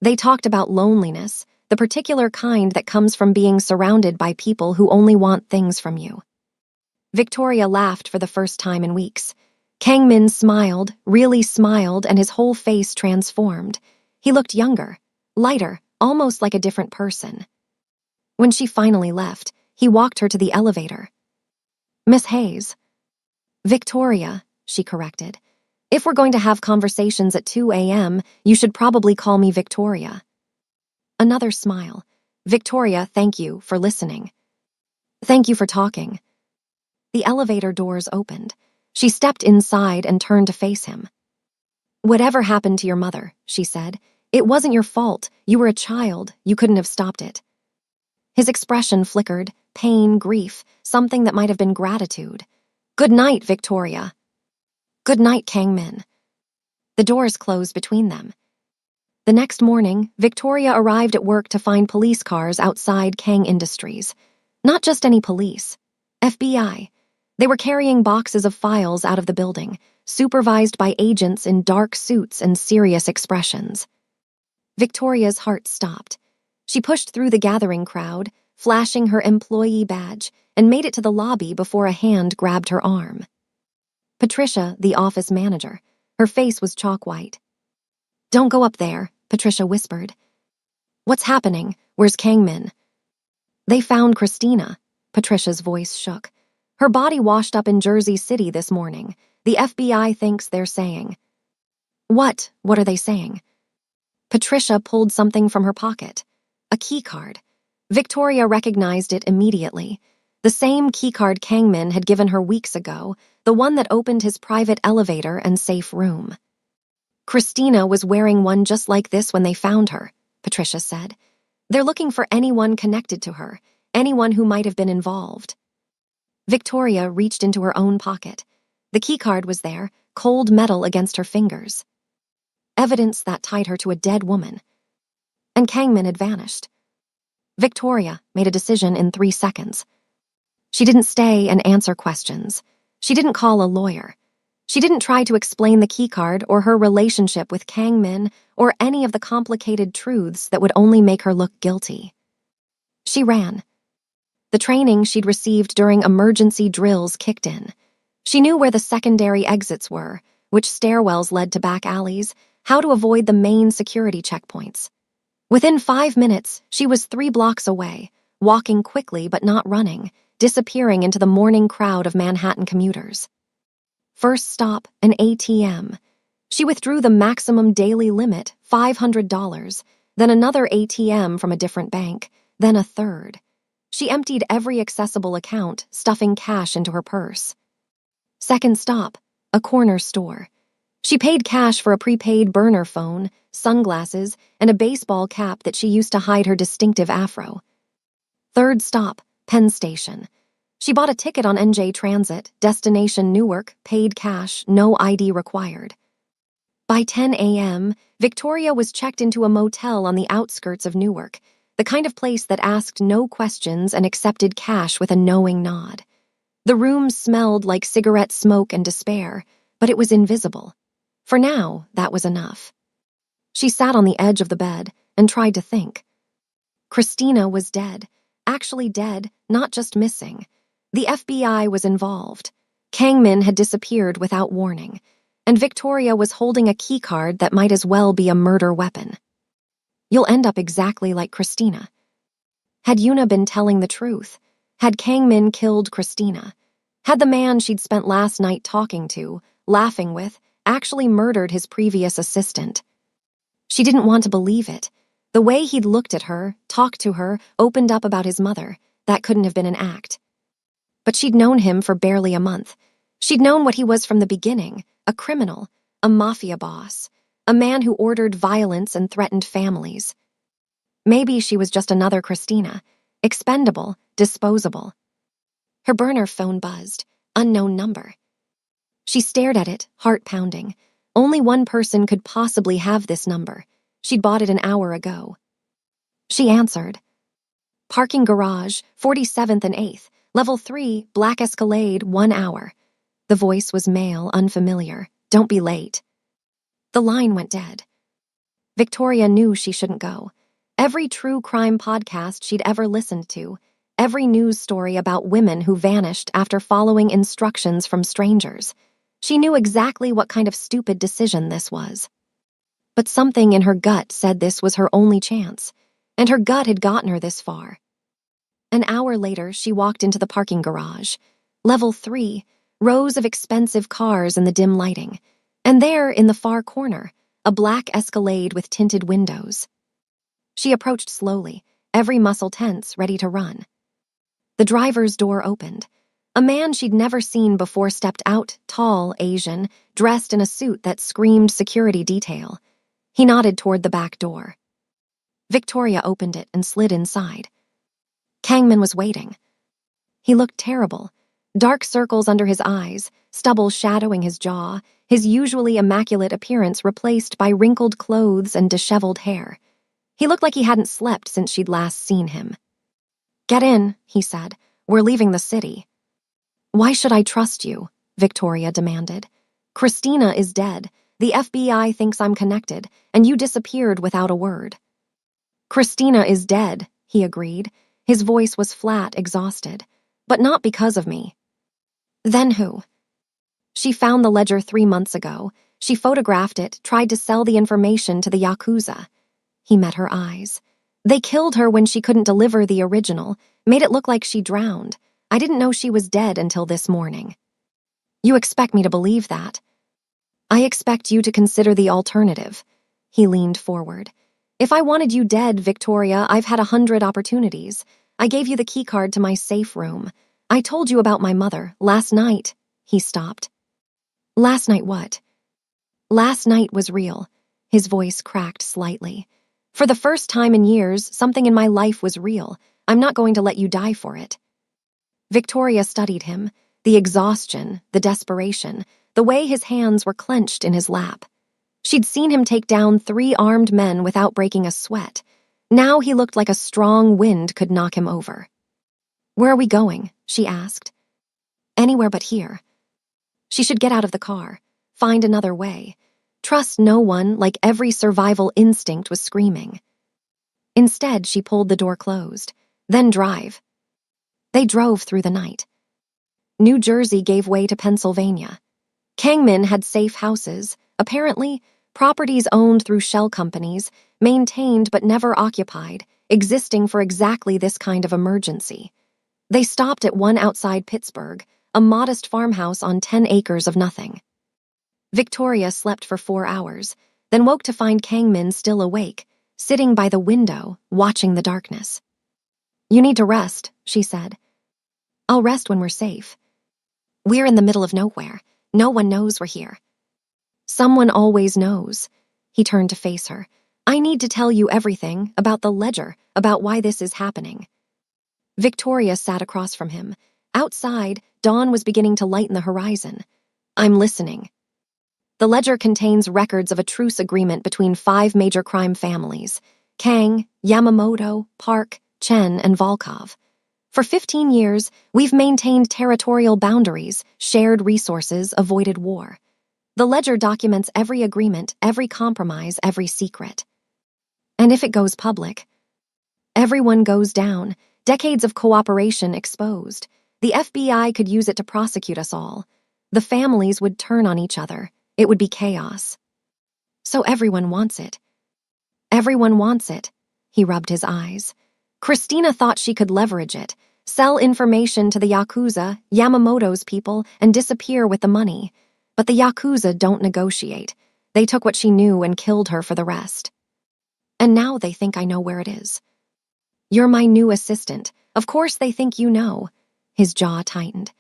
Speaker 1: They talked about loneliness, the particular kind that comes from being surrounded by people who only want things from you. Victoria laughed for the first time in weeks. Kang Min smiled, really smiled, and his whole face transformed. He looked younger, lighter, almost like a different person. When she finally left, he walked her to the elevator. "Miss Hayes." "Victoria," she corrected. "If we're going to have conversations at 2 a.m., you should probably call me Victoria." Another smile. "Victoria, thank you for listening. Thank you for talking." The elevator doors opened. She stepped inside and turned to face him. "Whatever happened to your mother," she said. "It wasn't your fault. You were a child. You couldn't have stopped it." His expression flickered, pain, grief, something that might have been gratitude. "Good night, Victoria." "Good night, Kang Min." The doors closed between them. The next morning, Victoria arrived at work to find police cars outside Kang Industries. Not just any police. FBI. They were carrying boxes of files out of the building, supervised by agents in dark suits and serious expressions. Victoria's heart stopped. She pushed through the gathering crowd, flashing her employee badge, and made it to the lobby before a hand grabbed her arm. Patricia, the office manager. Her face was chalk white. "Don't go up there," Patricia whispered. "What's happening? Where's Kang Min?" "They found Christina." Patricia's voice shook. "Her body washed up in Jersey City this morning. The FBI thinks they're saying." What are they saying?" Patricia pulled something from her pocket. A keycard. Victoria recognized it immediately. The same keycard Kang Min had given her weeks ago, the one that opened his private elevator and safe room. "Christina was wearing one just like this when they found her," Patricia said. "They're looking for anyone connected to her, anyone who might have been involved." Victoria reached into her own pocket. The keycard was there, cold metal against her fingers. Evidence that tied her to a dead woman. And Kang Min had vanished. Victoria made a decision in 3 seconds. She didn't stay and answer questions. She didn't call a lawyer. She didn't try to explain the keycard or her relationship with Kang Min or any of the complicated truths that would only make her look guilty. She ran. The training she'd received during emergency drills kicked in. She knew where the secondary exits were, which stairwells led to back alleys, how to avoid the main security checkpoints. Within 5 minutes, she was 3 blocks away, walking quickly but not running, disappearing into the morning crowd of Manhattan commuters. First stop, an ATM. She withdrew the maximum daily limit, $500, then another ATM from a different bank, then a third. She emptied every accessible account, stuffing cash into her purse. Second stop, a corner store. She paid cash for a prepaid burner phone, sunglasses, and a baseball cap that she used to hide her distinctive afro. Third stop, Penn Station. She bought a ticket on NJ Transit, destination Newark, paid cash, no ID required. By 10 a.m., Victoria was checked into a motel on the outskirts of Newark, the kind of place that asked no questions and accepted cash with a knowing nod. The room smelled like cigarette smoke and despair, but it was invisible. For now, that was enough. She sat on the edge of the bed and tried to think. Christina was dead. Actually dead, not just missing. The FBI was involved. Kang Min had disappeared without warning, and Victoria was holding a keycard that might as well be a murder weapon. You'll end up exactly like Christina. Had Yuna been telling the truth? Had Kang Min killed Christina? Had the man she'd spent last night talking to, laughing with, actually murdered his previous assistant? She didn't want to believe it. The way he'd looked at her, talked to her, opened up about his mother, that couldn't have been an act. But she'd known him for barely a month. She'd known what he was from the beginning, a criminal, a mafia boss, a man who ordered violence and threatened families. Maybe she was just another Christina, expendable, disposable. Her burner phone buzzed, unknown number. She stared at it, heart pounding. Only one person could possibly have this number. She'd bought it an hour ago. She answered. Parking garage, 47th and 8th, level 3, Black Escalade, 1 hour. The voice was male, unfamiliar. Don't be late. The line went dead. Victoria knew she shouldn't go. Every true crime podcast she'd ever listened to, every news story about women who vanished after following instructions from strangers. She knew exactly what kind of stupid decision this was. But something in her gut said this was her only chance, and her gut had gotten her this far. An hour later, she walked into the parking garage. Level 3, rows of expensive cars in the dim lighting. And there, in the far corner, a black Escalade with tinted windows. She approached slowly, every muscle tense, ready to run. The driver's door opened. A man she'd never seen before stepped out, tall, Asian, dressed in a suit that screamed security detail. He nodded toward the back door. Victoria opened it and slid inside. Kangman was waiting. He looked terrible. Dark circles under his eyes, stubble shadowing his jaw, his usually immaculate appearance replaced by wrinkled clothes and disheveled hair. He looked like he hadn't slept since she'd last seen him. Get in, he said. We're leaving the city. Why should I trust you? Victoria demanded. Christina is dead. The FBI thinks I'm connected, and you disappeared without a word. Christina is dead, he agreed. His voice was flat, exhausted. But not because of me. Then who? She found the ledger 3 months ago. She photographed it, tried to sell the information to the Yakuza. He met her eyes. They killed her when she couldn't deliver the original, made it look like she drowned. I didn't know she was dead until this morning. You expect me to believe that? I expect you to consider the alternative. He leaned forward. If I wanted you dead, Victoria, I've had 100 opportunities. I gave you the keycard to my safe room. I told you about my mother. Last night. He stopped. Last night what? Last night was real. His voice cracked slightly. For the first time in years, something in my life was real. I'm not going to let you die for it. Victoria studied him, the exhaustion, the desperation, the way his hands were clenched in his lap. She'd seen him take down 3 armed men without breaking a sweat. Now he looked like a strong wind could knock him over. Where are we going? She asked. Anywhere but here. She should get out of the car, find another way. Trust no one, like every survival instinct was screaming. Instead, she pulled the door closed. Then drive. They drove through the night. New Jersey gave way to Pennsylvania. Kangman had safe houses, apparently, properties owned through shell companies, maintained but never occupied, existing for exactly this kind of emergency. They stopped at one outside Pittsburgh, a modest farmhouse on 10 acres of nothing. Victoria slept for 4 hours, then woke to find Kangman still awake, sitting by the window, watching the darkness. You need to rest, she said. I'll rest when we're safe. We're in the middle of nowhere. No one knows we're here. Someone always knows. He turned to face her. I need to tell you everything about the ledger, about why this is happening. Victoria sat across from him. Outside, dawn was beginning to lighten the horizon. I'm listening. The ledger contains records of a truce agreement between 5 major crime families: Kang, Yamamoto, Park, Chen, and Volkov. For 15 years, we've maintained territorial boundaries, shared resources, avoided war. The ledger documents every agreement, every compromise, every secret. And if it goes public, everyone goes down, decades of cooperation exposed. The FBI could use it to prosecute us all. The families would turn on each other. It would be chaos. So everyone wants it. Everyone wants it. He rubbed his eyes. Christina thought she could leverage it, sell information to the Yakuza, Yamamoto's people, and disappear with the money. But the Yakuza don't negotiate. They took what she knew and killed her for the rest. And now they think I know where it is. You're my new assistant. Of course they think you know. His jaw tightened.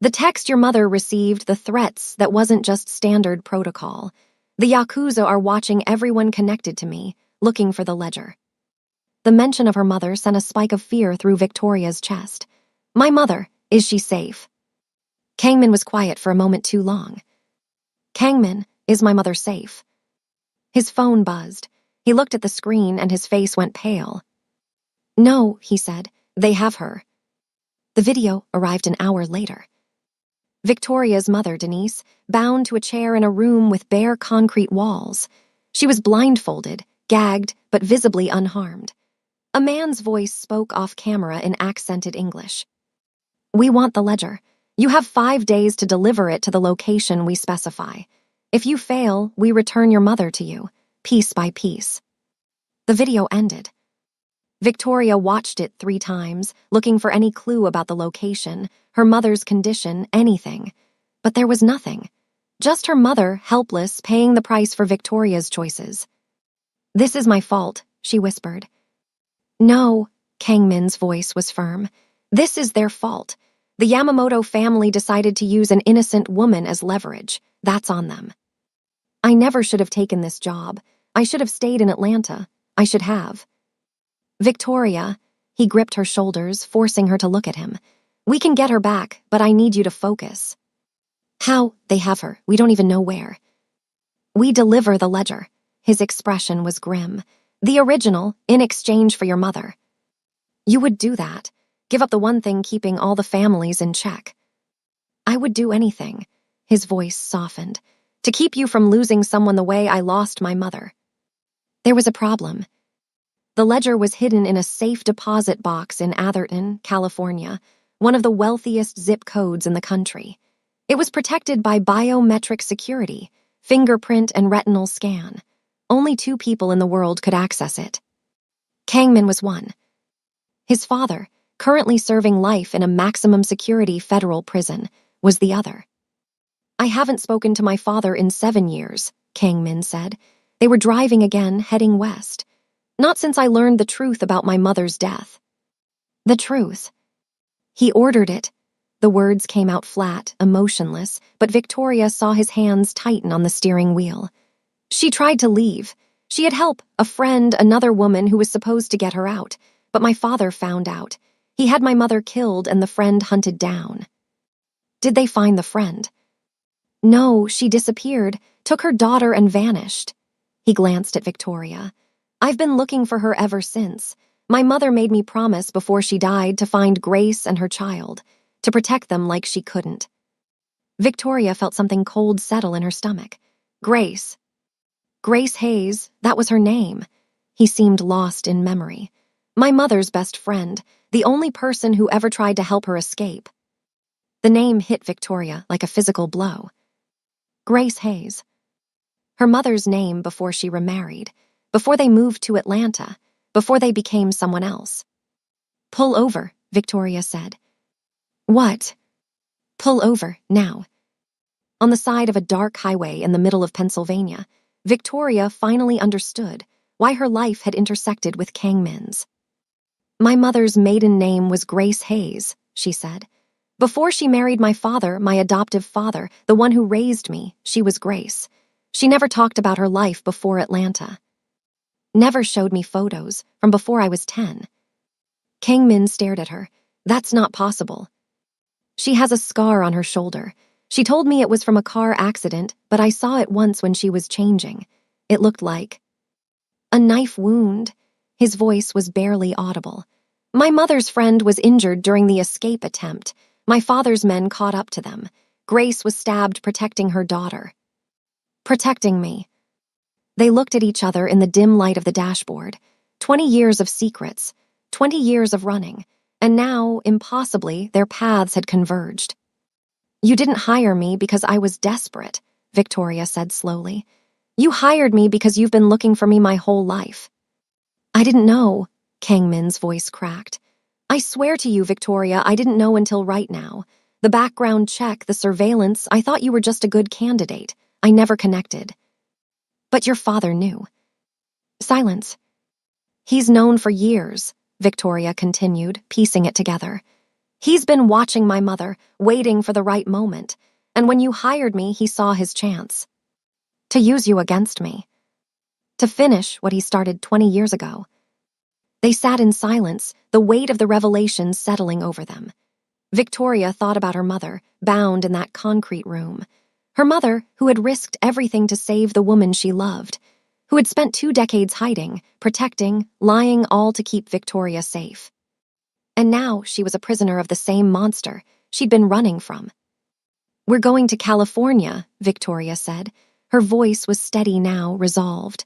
Speaker 1: The text your mother received, the threats, that wasn't just standard protocol. The Yakuza are watching everyone connected to me, looking for the ledger. The mention of her mother sent a spike of fear through Victoria's chest. My mother, is she safe? Kangman was quiet for a moment too long. Kangman, is my mother safe? His phone buzzed. He looked at the screen and his face went pale. No, he said. They have her. The video arrived an hour later. Victoria's mother, Denise, bound to a chair in a room with bare concrete walls. She was blindfolded, gagged, but visibly unharmed. A man's voice spoke off camera in accented English. We want the ledger. You have 5 days to deliver it to the location we specify. If you fail, we return your mother to you, piece by piece. The video ended. Victoria watched it 3 times, looking for any clue about the location, her mother's condition, anything. But there was nothing. Just her mother, helpless, paying the price for Victoria's choices. This is my fault, she whispered. No, Kang Min's voice was firm. This is their fault. The Yamamoto family decided to use an innocent woman as leverage. That's on them. I never should have taken this job. I should have stayed in Atlanta. I should have. Victoria, he gripped her shoulders, forcing her to look at him. We can get her back, but I need you to focus. How? They have her. We don't even know where. We deliver the ledger. His expression was grim. The original, in exchange for your mother. You would do that. Give up the one thing keeping all the families in check. I would do anything. His voice softened. To keep you from losing someone the way I lost my mother. There was a problem. The ledger was hidden in a safe deposit box in Atherton, California, one of the wealthiest zip codes in the country. It was protected by biometric security, fingerprint and retinal scan. Only 2 people in the world could access it. Kang Min was one. His father, currently serving life in a maximum security federal prison, was the other. I haven't spoken to my father in 7 years, Kang Min said. They were driving again, heading west. Not since I learned the truth about my mother's death. The truth. He ordered it. The words came out flat, emotionless, but Victoria saw his hands tighten on the steering wheel. She tried to leave. She had help, a friend, another woman who was supposed to get her out. But my father found out. He had my mother killed and the friend hunted down. Did they find the friend? No, she disappeared, took her daughter and vanished. He glanced at Victoria. I've been looking for her ever since. My mother made me promise before she died to find Grace and her child, to protect them like she couldn't. Victoria felt something cold settle in her stomach. Grace. Grace Hayes, that was her name. He seemed lost in memory. My mother's best friend, the only person who ever tried to help her escape. The name hit Victoria like a physical blow. Grace Hayes. Her mother's name before she remarried, before they moved to Atlanta, before they became someone else. Pull over, Victoria said. What? Pull over, now. On the side of a dark highway in the middle of Pennsylvania, Victoria finally understood why her life had intersected with Kang Min's. My mother's maiden name was Grace Hayes, she said. Before she married my father, my adoptive father, the one who raised me, she was Grace. She never talked about her life before Atlanta. Never showed me photos from before I was 10. Kang Min stared at her. That's not possible. She has a scar on her shoulder. She told me it was from a car accident, but I saw it once when she was changing. It looked like a knife wound. His voice was barely audible. My mother's friend was injured during the escape attempt. My father's men caught up to them. Grace was stabbed protecting her daughter. Protecting me. They looked at each other in the dim light of the dashboard. 20 years of secrets, 20 years of running, and now, impossibly, their paths had converged. You didn't hire me because I was desperate, Victoria said slowly. You hired me because you've been looking for me my whole life. I didn't know, Kang Min's voice cracked. I swear to you, Victoria, I didn't know until right now. The background check, the surveillance, I thought you were just a good candidate. I never connected. But your father knew. Silence. He's known for years, Victoria continued, piecing it together. He's been watching my mother, waiting for the right moment, and when you hired me, he saw his chance. To use you against me. To finish what he started 20 years ago. They sat in silence, the weight of the revelation settling over them. Victoria thought about her mother, bound in that concrete room. Her mother, who had risked everything to save the woman she loved. who had spent 2 decades hiding, protecting, lying, all to keep Victoria safe. And now she was a prisoner of the same monster she'd been running from. "We're going to California," Victoria said. Her voice was steady now, resolved.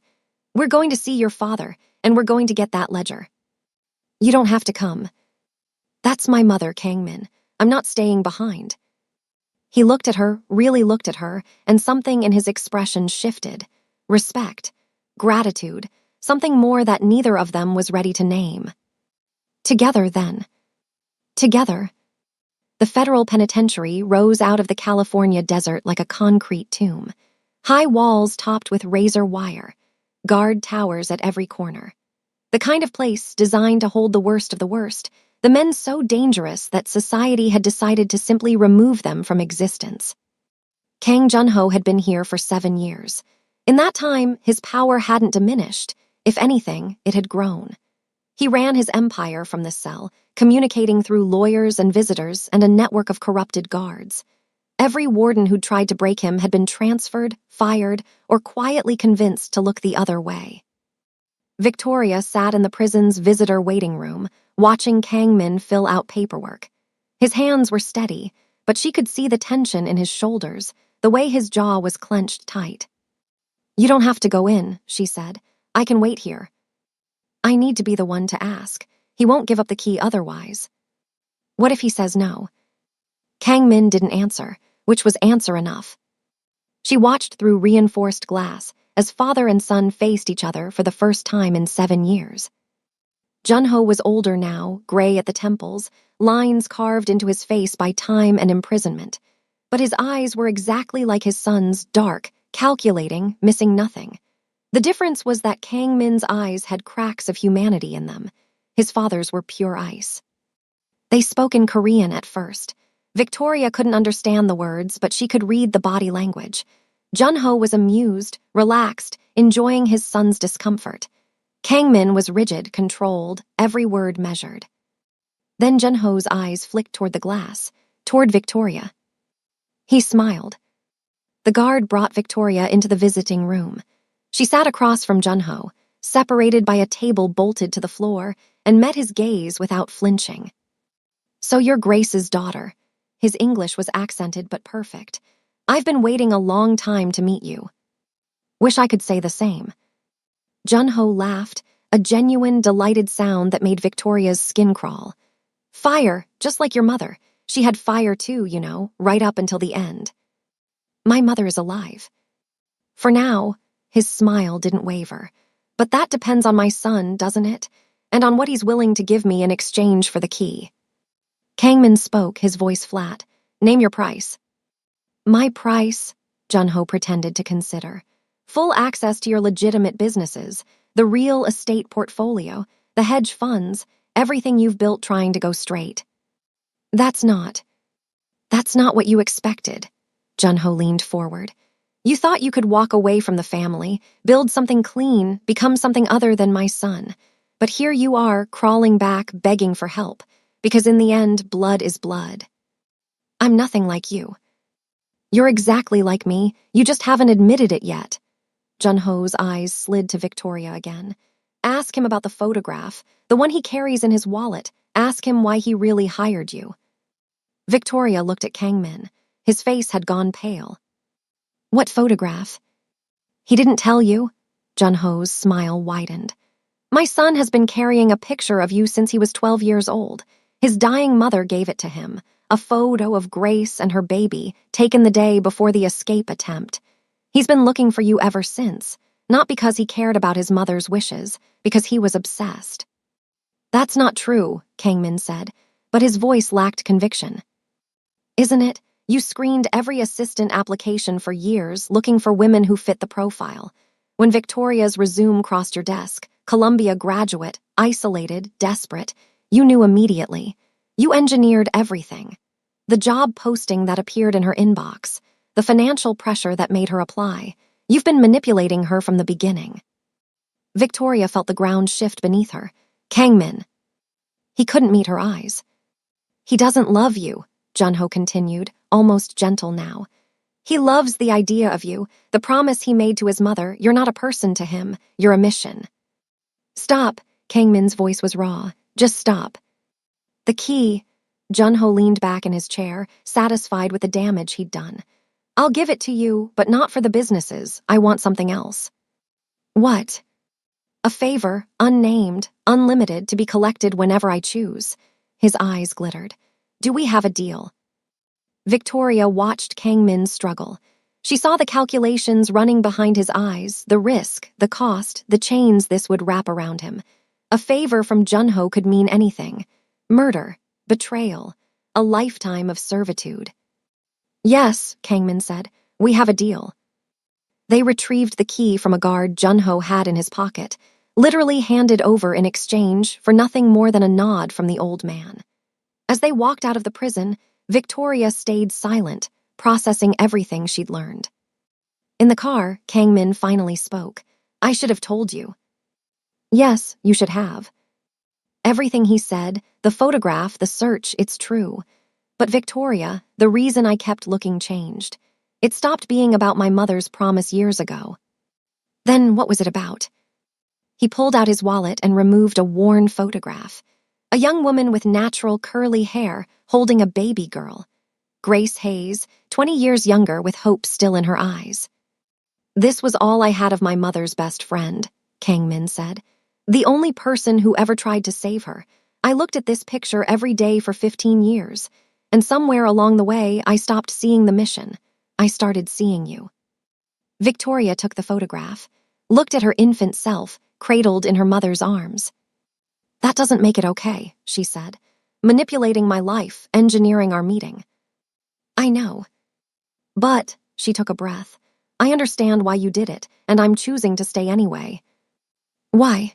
Speaker 1: "We're going to see your father, and we're going to get that ledger." "You don't have to come." "That's my mother, Kangmin. I'm not staying behind." He looked at her, really looked at her, and something in his expression shifted. Respect, gratitude, something more that neither of them was ready to name. Together, then. Together. The federal penitentiary rose out of the California desert like a concrete tomb. High walls topped with razor wire, guard towers at every corner. The kind of place designed to hold the worst of the worst, the men so dangerous that society had decided to simply remove them from existence. Kang Junho had been here for 7 years. In that time, his power hadn't diminished. If anything, it had grown. He ran his empire from this cell, communicating through lawyers and visitors and a network of corrupted guards. Every warden who'd tried to break him had been transferred, fired, or quietly convinced to look the other way. Victoria sat in the prison's visitor waiting room, watching Kangmin fill out paperwork. His hands were steady, but she could see the tension in his shoulders, the way his jaw was clenched tight. "You don't have to go in," she said. "I can wait here." "I need to be the one to ask. He won't give up the key otherwise." "What if he says no?" Kangmin didn't answer, which was answer enough. She watched through reinforced glass as father and son faced each other for the first time in 7 years. Junho was older now, gray at the temples, lines carved into his face by time and imprisonment. But his eyes were exactly like his son's, dark, calculating, missing nothing. The difference was that Kangmin's eyes had cracks of humanity in them. His father's were pure ice. They spoke in Korean at first. Victoria couldn't understand the words, but she could read the body language. Junho was amused, relaxed, enjoying his son's discomfort. Kangmin was rigid, controlled, every word measured. Then Junho's eyes flicked toward the glass, toward Victoria. He smiled. The guard brought Victoria into the visiting room. She sat across from Junho, separated by a table bolted to the floor, and met his gaze without flinching. "So you're Grace's daughter." His English was accented but perfect. "I've been waiting a long time to meet you." "Wish I could say the same." Junho laughed, a genuine, delighted sound that made Victoria's skin crawl. "Fire, just like your mother. She had fire too, you know, right up until the end." "My mother is alive." "For now." His smile didn't waver. "But that depends on my son, doesn't it? And on what he's willing to give me in exchange for the key." Kangmin spoke, his voice flat. "Name your price." "My price," Junho pretended to consider. "Full access to your legitimate businesses, the real estate portfolio, the hedge funds, everything you've built trying to go straight." That's not what you expected." Junho leaned forward. "You thought you could walk away from the family, build something clean, become something other than my son. But here you are, crawling back, begging for help, because in the end, blood is blood." "I'm nothing like you." "You're exactly like me, you just haven't admitted it yet." Junho's eyes slid to Victoria again. "Ask him about the photograph, the one he carries in his wallet. Ask him why he really hired you." Victoria looked at Kangmin. His face had gone pale. "What photograph?" "He didn't tell you?" Junho's smile widened. "My son has been carrying a picture of you since he was 12 years old. His dying mother gave it to him, a photo of Grace and her baby, taken the day before the escape attempt. He's been looking for you ever since, not because he cared about his mother's wishes, because he was obsessed." "That's not true," Kangmin said, but his voice lacked conviction. "Isn't it? You screened every assistant application for years, looking for women who fit the profile. When Victoria's resume crossed your desk, Columbia graduate, isolated, desperate, you knew immediately. You engineered everything. The job posting that appeared in her inbox, the financial pressure that made her apply. You've been manipulating her from the beginning." Victoria felt the ground shift beneath her. "Kangmin." He couldn't meet her eyes. "He doesn't love you," Junho continued, almost gentle now. He loves the idea of you, the promise he made to his mother. You're not a person to him, you're a mission. Stop, Kangmin's voice was raw. Just stop. The key. Junho leaned back in his chair, satisfied with the damage he'd done. I'll give it to you, but not for the businesses. I want something else. What? A favor, unnamed, unlimited, to be collected whenever I choose. His eyes glittered. Do we have a deal? Victoria watched Kangmin struggle. She saw the calculations running behind his eyes, the risk, the cost, the chains this would wrap around him. A favor from Junho could mean anything. Murder, betrayal, a lifetime of servitude. Yes, Kangmin said, we have a deal. They retrieved the key from a guard Junho had in his pocket, literally handed over in exchange for nothing more than a nod from the old man. As they walked out of the prison, Victoria stayed silent, processing everything she'd learned. In the car, Kangmin finally spoke. I should have told you. Yes, you should have. Everything he said, the photograph, the search, it's true. But Victoria, the reason I kept looking changed. It stopped being about my mother's promise years ago. Then what was it about? He pulled out his wallet and removed a worn photograph. A young woman with natural curly hair holding a baby girl. Grace Hayes, 20 years younger with hope still in her eyes. This was all I had of my mother's best friend, Kangmin said. The only person who ever tried to save her. I looked at this picture every day for 15 years, and somewhere along the way I stopped seeing the mission. I started seeing you. Victoria took the photograph, looked at her infant self, cradled in her mother's arms. That doesn't make it okay, she said. Manipulating my life, engineering our meeting. I know. But, she took a breath, I understand why you did it, and I'm choosing to stay anyway. Why?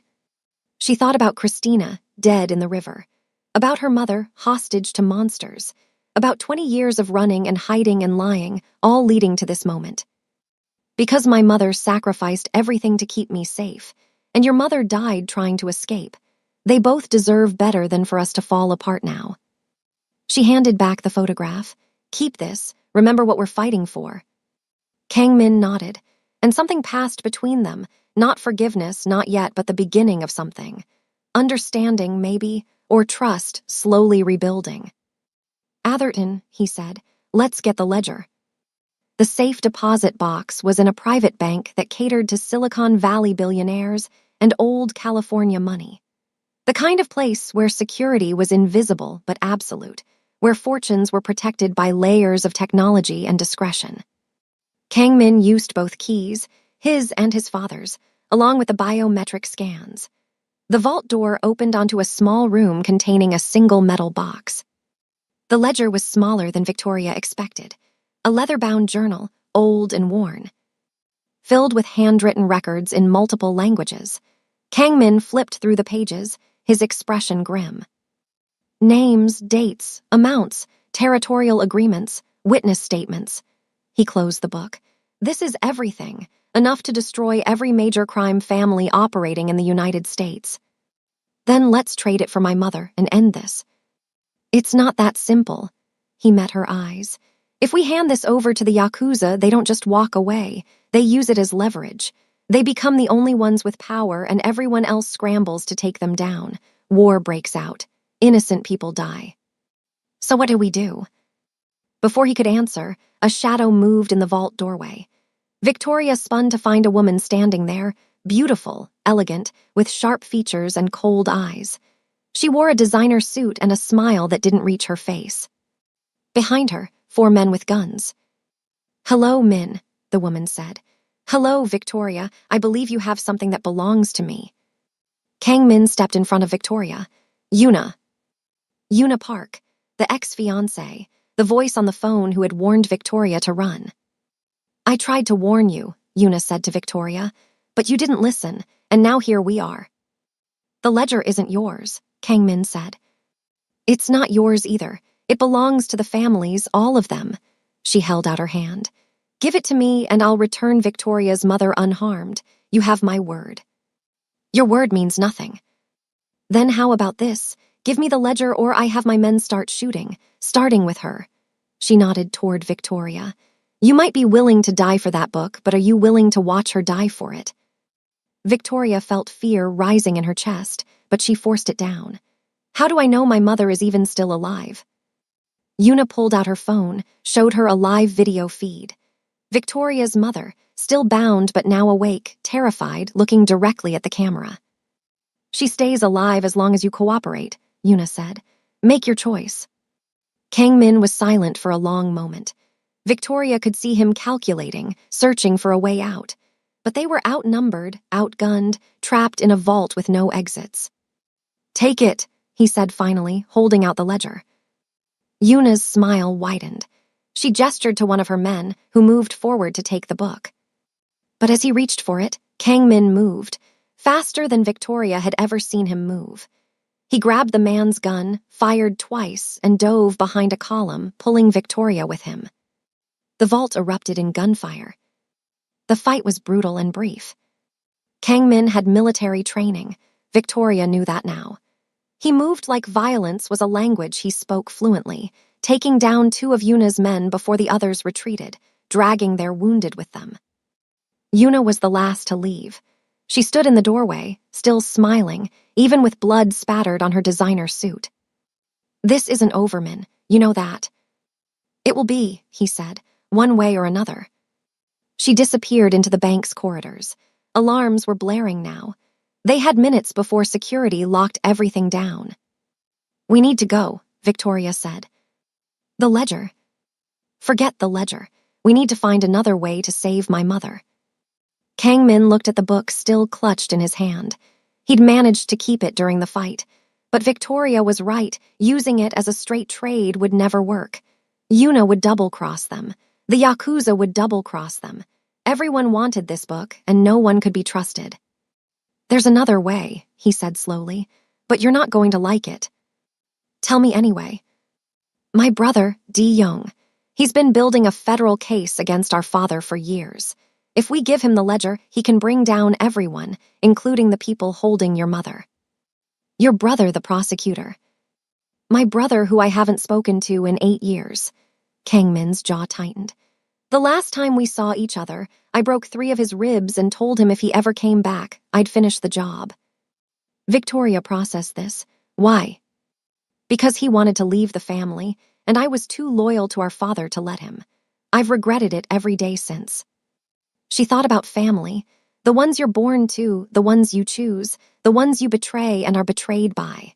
Speaker 1: She thought about Christina, dead in the river. About her mother, hostage to monsters. About 20 years of running and hiding and lying, all leading to this moment. Because my mother sacrificed everything to keep me safe, and your mother died trying to escape. They both deserve better than for us to fall apart now. She handed back the photograph. Keep this. Remember what we're fighting for. Kangmin nodded, and something passed between them. Not forgiveness, not yet, but the beginning of something. Understanding, maybe, or trust slowly rebuilding. Atherton, he said, let's get the ledger. The safe deposit box was in a private bank that catered to Silicon Valley billionaires and old California money. The kind of place where security was invisible but absolute, where fortunes were protected by layers of technology and discretion. Kangmin used both keys, his and his father's, along with the biometric scans. The vault door opened onto a small room containing a single metal box. The ledger was smaller than Victoria expected, a leather-bound journal, old and worn. Filled with handwritten records in multiple languages, Kangmin flipped through the pages, his expression grim. Names, dates, amounts, territorial agreements, witness statements. He closed the book. This is everything, enough to destroy every major crime family operating in the United States. Then let's trade it for my mother and end this. It's not that simple. He met her eyes. If we hand this over to the Yakuza, they don't just walk away. They use it as leverage. They become the only ones with power, and everyone else scrambles to take them down. War breaks out. Innocent people die. So what do we do? Before he could answer, a shadow moved in the vault doorway. Victoria spun to find a woman standing there, beautiful, elegant, with sharp features and cold eyes. She wore a designer suit and a smile that didn't reach her face. Behind her, 4 men with guns. Hello, Min, the woman said. Hello, Victoria. I believe you have something that belongs to me. Kangmin stepped in front of Victoria. Yuna Park, the ex-fiancé, the voice on the phone who had warned Victoria to run. I tried to warn you, Yuna said to Victoria, but you didn't listen, and now here we are. The ledger isn't yours, Kangmin said. It's not yours either. It belongs to the families, all of them. She held out her hand. Give it to me, and I'll return Victoria's mother unharmed. You have my word. Your word means nothing. Then how about this? Give me the ledger or I have my men start shooting, starting with her. She nodded toward Victoria. You might be willing to die for that book, but are you willing to watch her die for it? Victoria felt fear rising in her chest, but she forced it down. How do I know my mother is even still alive? Una pulled out her phone, showed her a live video feed. Victoria's mother, still bound but now awake, terrified, looking directly at the camera. She stays alive as long as you cooperate, Una said. Make your choice. Kang Min was silent for a long moment. Victoria could see him calculating, searching for a way out. But they were outnumbered, outgunned, trapped in a vault with no exits. Take it, he said finally, holding out the ledger. Una's smile widened. She gestured to one of her men, who moved forward to take the book. But as he reached for it, Kang Min moved, faster than Victoria had ever seen him move. He grabbed the man's gun, fired twice, and dove behind a column, pulling Victoria with him. The vault erupted in gunfire. The fight was brutal and brief. Kang Min had military training. Victoria knew that now. He moved like violence was a language he spoke fluently, taking down 2 of Una's men before the others retreated, dragging their wounded with them. Una was the last to leave. She stood in the doorway, still smiling, even with blood spattered on her designer suit. This isn't over, Min. You know that. It will be, he said, one way or another. She disappeared into the bank's corridors. Alarms were blaring now. They had minutes before security locked everything down. We need to go, Victoria said. The ledger. Forget the ledger. We need to find another way to save my mother. Kang Min looked at the book still clutched in his hand. He'd managed to keep it during the fight. But Victoria was right, using it as a straight trade would never work. Una would double-cross them. The Yakuza would double-cross them. Everyone wanted this book, and no one could be trusted. There's another way, he said slowly, but you're not going to like it. Tell me anyway. My brother, Young. He's been building a federal case against our father for years. If we give him the ledger, he can bring down everyone, including the people holding your mother. Your brother, the prosecutor. My brother, who I haven't spoken to in 8 years. Kang Min's jaw tightened. The last time we saw each other, I broke 3 of his ribs and told him if he ever came back, I'd finish the job. Victoria processed this. Why? Because he wanted to leave the family, and I was too loyal to our father to let him. I've regretted it every day since. She thought about family, the ones you're born to, the ones you choose, the ones you betray and are betrayed by.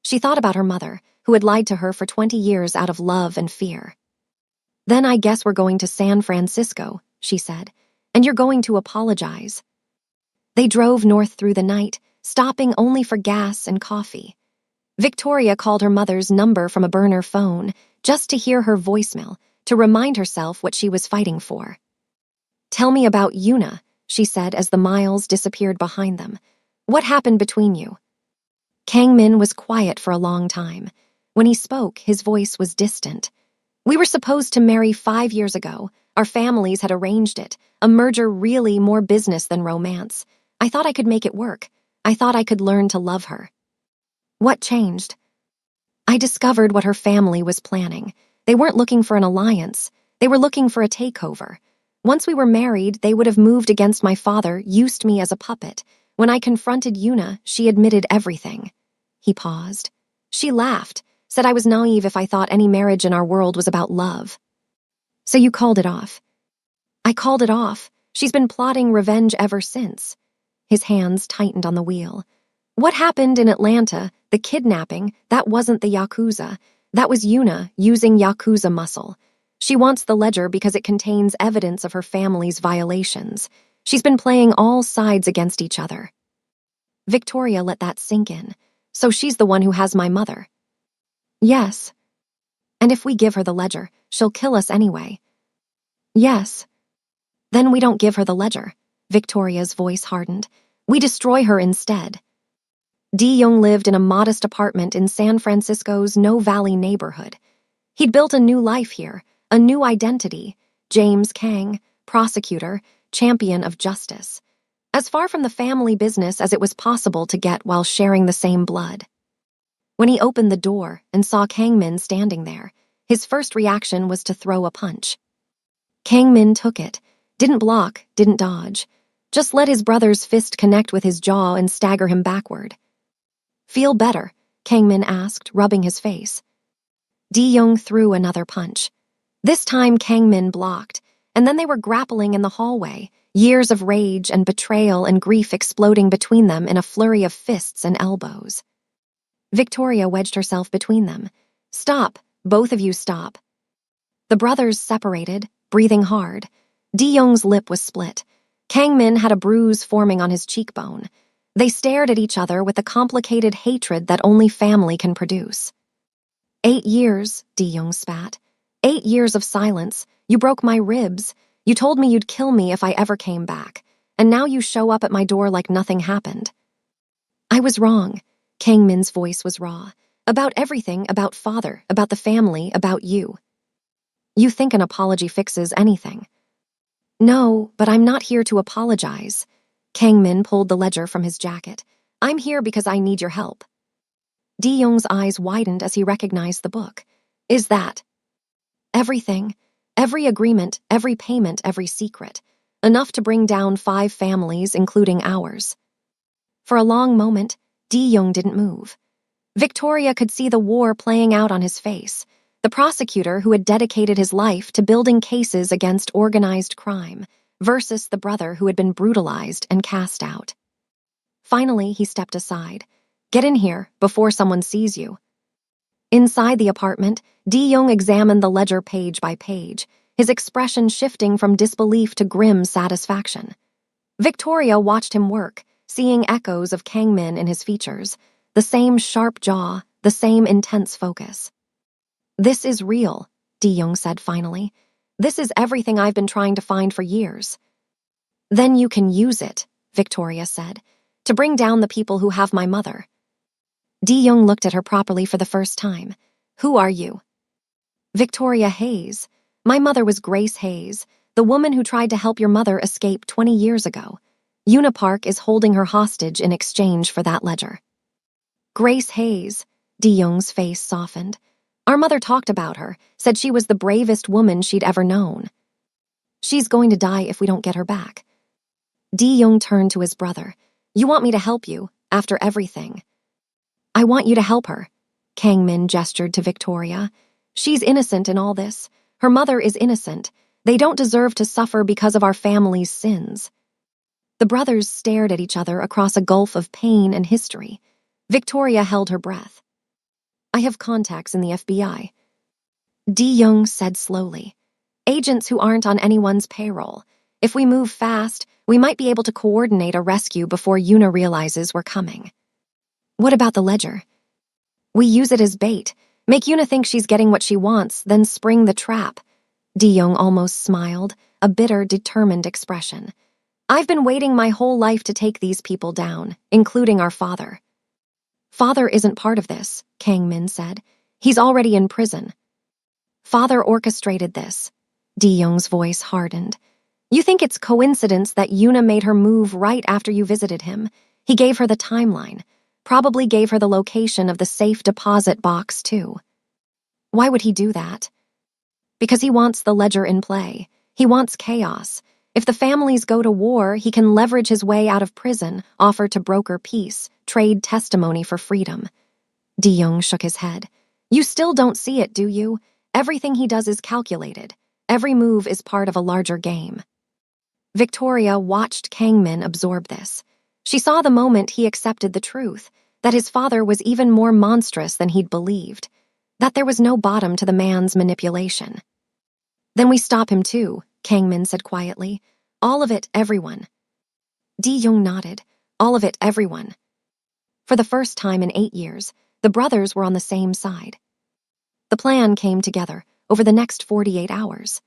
Speaker 1: She thought about her mother, who had lied to her for 20 years out of love and fear. Then I guess we're going to San Francisco, she said, and you're going to apologize. They drove north through the night, stopping only for gas and coffee. Victoria called her mother's number from a burner phone, just to hear her voicemail, to remind herself what she was fighting for. Tell me about Una, she said as the miles disappeared behind them. What happened between you? Kang Min was quiet for a long time. When he spoke, his voice was distant. We were supposed to marry 5 years ago. Our families had arranged it. A merger really more business than romance. I thought I could make it work. I thought I could learn to love her. What changed? I discovered what her family was planning. They weren't looking for an alliance. They were looking for a takeover. Once we were married, they would have moved against my father, used me as a puppet. When I confronted Una, she admitted everything. He paused. She laughed, said I was naive if I thought any marriage in our world was about love. So you called it off. I called it off. She's been plotting revenge ever since. His hands tightened on the wheel. What happened in Atlanta, the kidnapping, that wasn't the Yakuza. That was Una using Yakuza muscle. She wants the ledger because it contains evidence of her family's violations. She's been playing all sides against each other. Victoria let that sink in. So she's the one who has my mother. Yes. And if we give her the ledger, she'll kill us anyway. Yes. Then we don't give her the ledger. Victoria's voice hardened. We destroy her instead. Young lived in a modest apartment in San Francisco's No Valley neighborhood. He'd built a new life here, a new identity. James Kang, prosecutor, champion of justice. As far from the family business as it was possible to get while sharing the same blood. When he opened the door and saw Kang Min standing there, his first reaction was to throw a punch. Kang Min took it, didn't block, didn't dodge, just let his brother's fist connect with his jaw and stagger him backward. Feel better? Kang Min asked, rubbing his face. Di-young threw another punch. This time Kang Min blocked, and then they were grappling in the hallway, years of rage and betrayal and grief exploding between them in a flurry of fists and elbows. Victoria wedged herself between them. Stop, both of you stop. The brothers separated, breathing hard. Di-young's lip was split. Kang Min had a bruise forming on his cheekbone. They stared at each other with the complicated hatred that only family can produce. 8 years, Di-young spat. 8 years of silence. You broke my ribs. You told me you'd kill me if I ever came back. And now you show up at my door like nothing happened. I was wrong. Kang Min's voice was raw. About everything, about father, about the family, about you. You think an apology fixes anything. No, but I'm not here to apologize. Kang Min pulled the ledger from his jacket. I'm here because I need your help. Di-young's eyes widened as he recognized the book. Is that everything? Every agreement, every payment, every secret. Enough to bring down 5 families, including ours. For a long moment, Di-young didn't move. Victoria could see the war playing out on his face. The prosecutor who had dedicated his life to building cases against organized crime versus the brother who had been brutalized and cast out. Finally, he stepped aside. Get in here before someone sees you. Inside the apartment, Di-young examined the ledger page by page, his expression shifting from disbelief to grim satisfaction. Victoria watched him work, seeing echoes of Kang Min in his features, the same sharp jaw, the same intense focus. This is real, Di-young said finally. This is everything I've been trying to find for years. Then you can use it, Victoria said, to bring down the people who have my mother. Di-young looked at her properly for the first time. Who are you? Victoria Hayes. My mother was Grace Hayes, the woman who tried to help your mother escape 20 years ago. Unipark is holding her hostage in exchange for that ledger. Grace Hayes. Di-young's face softened. Our mother talked about her, said she was the bravest woman she'd ever known. She's going to die if we don't get her back. Di-young turned to his brother. You want me to help you, after everything? I want you to help her. Kang Min gestured to Victoria. She's innocent in all this. Her mother is innocent. They don't deserve to suffer because of our family's sins. The brothers stared at each other across a gulf of pain and history. Victoria held her breath. I have contacts in the FBI. Di-young said slowly. Agents who aren't on anyone's payroll. If we move fast, we might be able to coordinate a rescue before Yuna realizes we're coming. What about the ledger? We use it as bait. Make Yuna think she's getting what she wants, then spring the trap. Di-young almost smiled, a bitter, determined expression. I've been waiting my whole life to take these people down, including our father. Father isn't part of this, Kang Min said. He's already in prison. Father orchestrated this. Di-young's voice hardened. You think it's coincidence that Yuna made her move right after you visited him? He gave her the timeline. Probably gave her the location of the safe deposit box, too. Why would he do that? Because he wants the ledger in play. He wants chaos. If the families go to war, he can leverage his way out of prison, offer to broker peace, trade testimony for freedom. Di-young shook his head. You still don't see it, do you? Everything he does is calculated. Every move is part of a larger game. Victoria watched Kang Min absorb this. She saw the moment he accepted the truth, that his father was even more monstrous than he'd believed, that there was no bottom to the man's manipulation. Then we stop him too, Kang Min said quietly. All of it, everyone. Di-young nodded. All of it, everyone. For the first time in 8 years, the brothers were on the same side. The plan came together over the next 48 hours.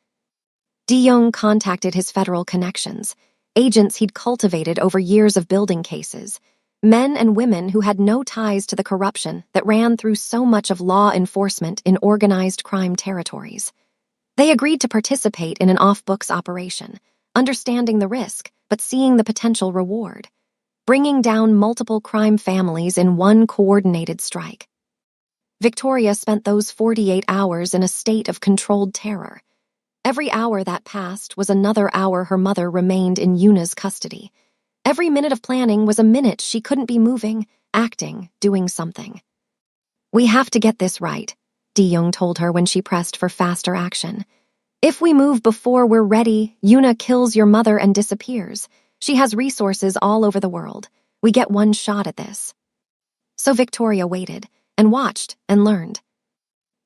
Speaker 1: Di-young contacted his federal connections, agents he'd cultivated over years of building cases, men and women who had no ties to the corruption that ran through so much of law enforcement in organized crime territories. They agreed to participate in an off-books operation, understanding the risk but seeing the potential reward, bringing down multiple crime families in one coordinated strike. Victoria spent those 48 hours in a state of controlled terror. Every hour that passed was another hour her mother remained in Yuna's custody. Every minute of planning was a minute she couldn't be moving, acting, doing something. "We have to get this right," Di-young told her when she pressed for faster action. "If we move before we're ready, Yuna kills your mother and disappears. She has resources all over the world. We get one shot at this." So Victoria waited, and watched, and learned.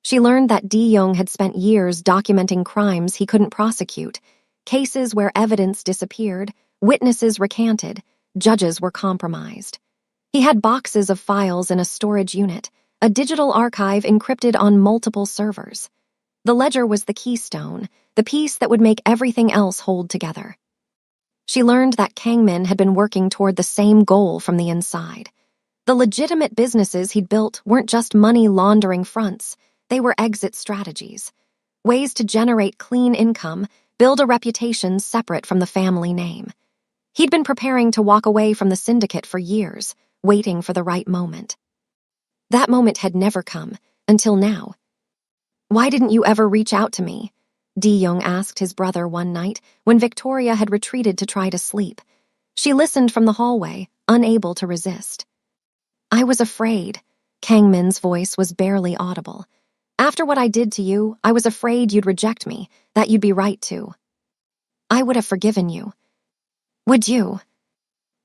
Speaker 1: She learned that Di-young had spent years documenting crimes he couldn't prosecute, cases where evidence disappeared, witnesses recanted, judges were compromised. He had boxes of files in a storage unit, a digital archive encrypted on multiple servers. The ledger was the keystone, the piece that would make everything else hold together. She learned that Kangmin had been working toward the same goal from the inside. The legitimate businesses he'd built weren't just money laundering fronts, they were exit strategies. Ways to generate clean income, build a reputation separate from the family name. He'd been preparing to walk away from the syndicate for years, waiting for the right moment. That moment had never come, until now. "Why didn't you ever reach out to me?" Di-young asked his brother one night when Victoria had retreated to try to sleep. She listened from the hallway, unable to resist. "I was afraid." Kangmin's voice was barely audible. "After what I did to you, I was afraid you'd reject me, that you'd be right to. I would have forgiven you." "Would you?"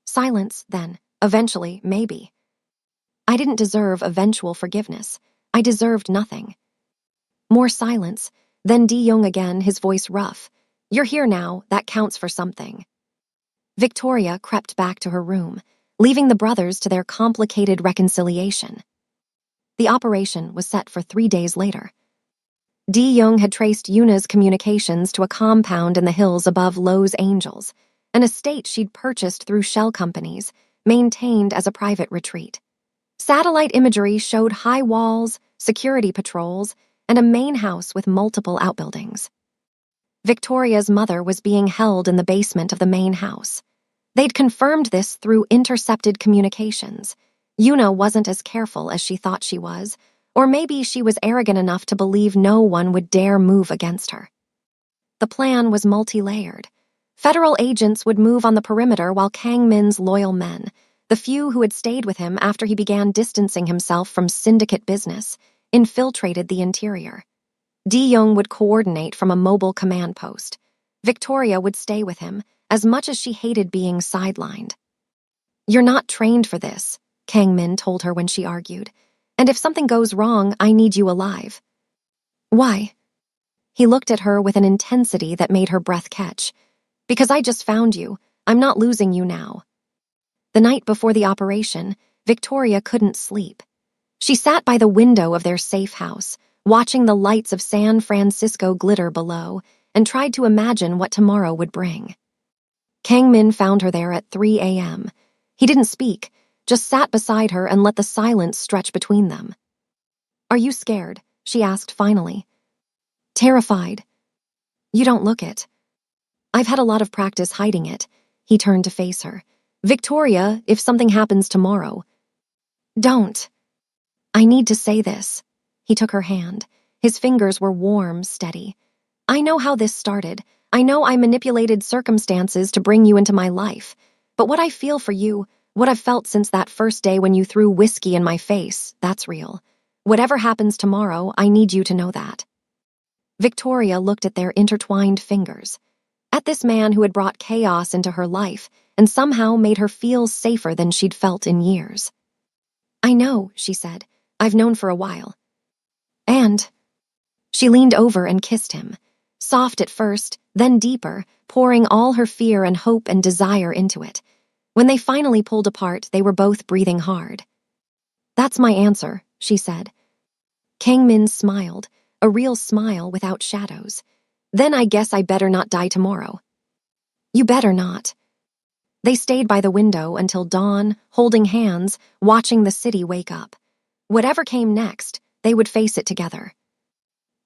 Speaker 1: Silence, then. Eventually, maybe. "I didn't deserve eventual forgiveness. I deserved nothing." More silence. Then Di-young again, his voice rough. "You're here now, that counts for something." Victoria crept back to her room, leaving the brothers to their complicated reconciliation. The operation was set for 3 days later. Di-young had traced Yuna's communications to a compound in the hills above Los Angeles, an estate she'd purchased through shell companies, maintained as a private retreat. Satellite imagery showed high walls, security patrols, and a main house with multiple outbuildings. Victoria's mother was being held in the basement of the main house. They'd confirmed this through intercepted communications. Yuna wasn't as careful as she thought she was, or maybe she was arrogant enough to believe no one would dare move against her. The plan was multi-layered. Federal agents would move on the perimeter while Kangmin's loyal men, the few who had stayed with him after he began distancing himself from syndicate business, infiltrated the interior. Di-young would coordinate from a mobile command post. Victoria would stay with him, as much as she hated being sidelined. "You're not trained for this," Kangmin told her when she argued. "And if something goes wrong, I need you alive." "Why?" He looked at her with an intensity that made her breath catch. "Because I just found you. I'm not losing you now." The night before the operation, Victoria couldn't sleep. She sat by the window of their safe house, watching the lights of San Francisco glitter below, and tried to imagine what tomorrow would bring. Kangmin found her there at 3 a.m. He didn't speak, just sat beside her and let the silence stretch between them. "Are you scared?" she asked finally. "Terrified." "You don't look it." "I've had a lot of practice hiding it." He turned to face her. "Victoria, if something happens tomorrow." "Don't." "I need to say this." He took her hand. His fingers were warm, steady. "I know how this started. I know I manipulated circumstances to bring you into my life. But what I feel for you, what I've felt since that first day when you threw whiskey in my face, that's real. Whatever happens tomorrow, I need you to know that." Victoria looked at their intertwined fingers. At this man who had brought chaos into her life and somehow made her feel safer than she'd felt in years. "I know," she said. "I've known for a while." And she leaned over and kissed him. Soft at first, then deeper, pouring all her fear and hope and desire into it. When they finally pulled apart, they were both breathing hard. "That's my answer," she said. Kangmin smiled, a real smile without shadows. "Then I guess I better not die tomorrow." "You better not." They stayed by the window until dawn, holding hands, watching the city wake up. Whatever came next, they would face it together.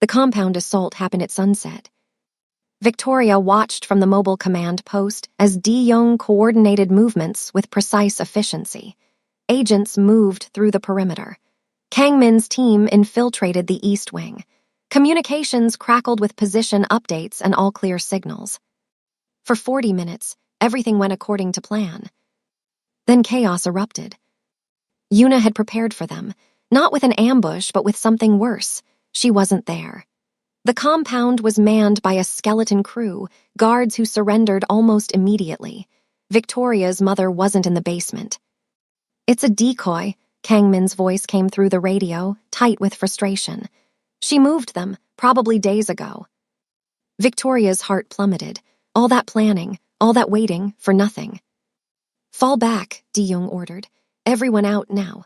Speaker 1: The compound assault happened at sunset. Victoria watched from the mobile command post as Di-young coordinated movements with precise efficiency. Agents moved through the perimeter. Kangmin's team infiltrated the east wing. Communications crackled with position updates and all-clear signals. For 40 minutes, everything went according to plan. Then chaos erupted. Yuna had prepared for them, not with an ambush but with something worse. She wasn't there. The compound was manned by a skeleton crew, guards who surrendered almost immediately. Victoria's mother wasn't in the basement. "It's a decoy," Kangmin's voice came through the radio, tight with frustration. "She moved them, probably days ago." Victoria's heart plummeted. All that planning, all that waiting, for nothing. "Fall back," De-Jong ordered. "Everyone out now."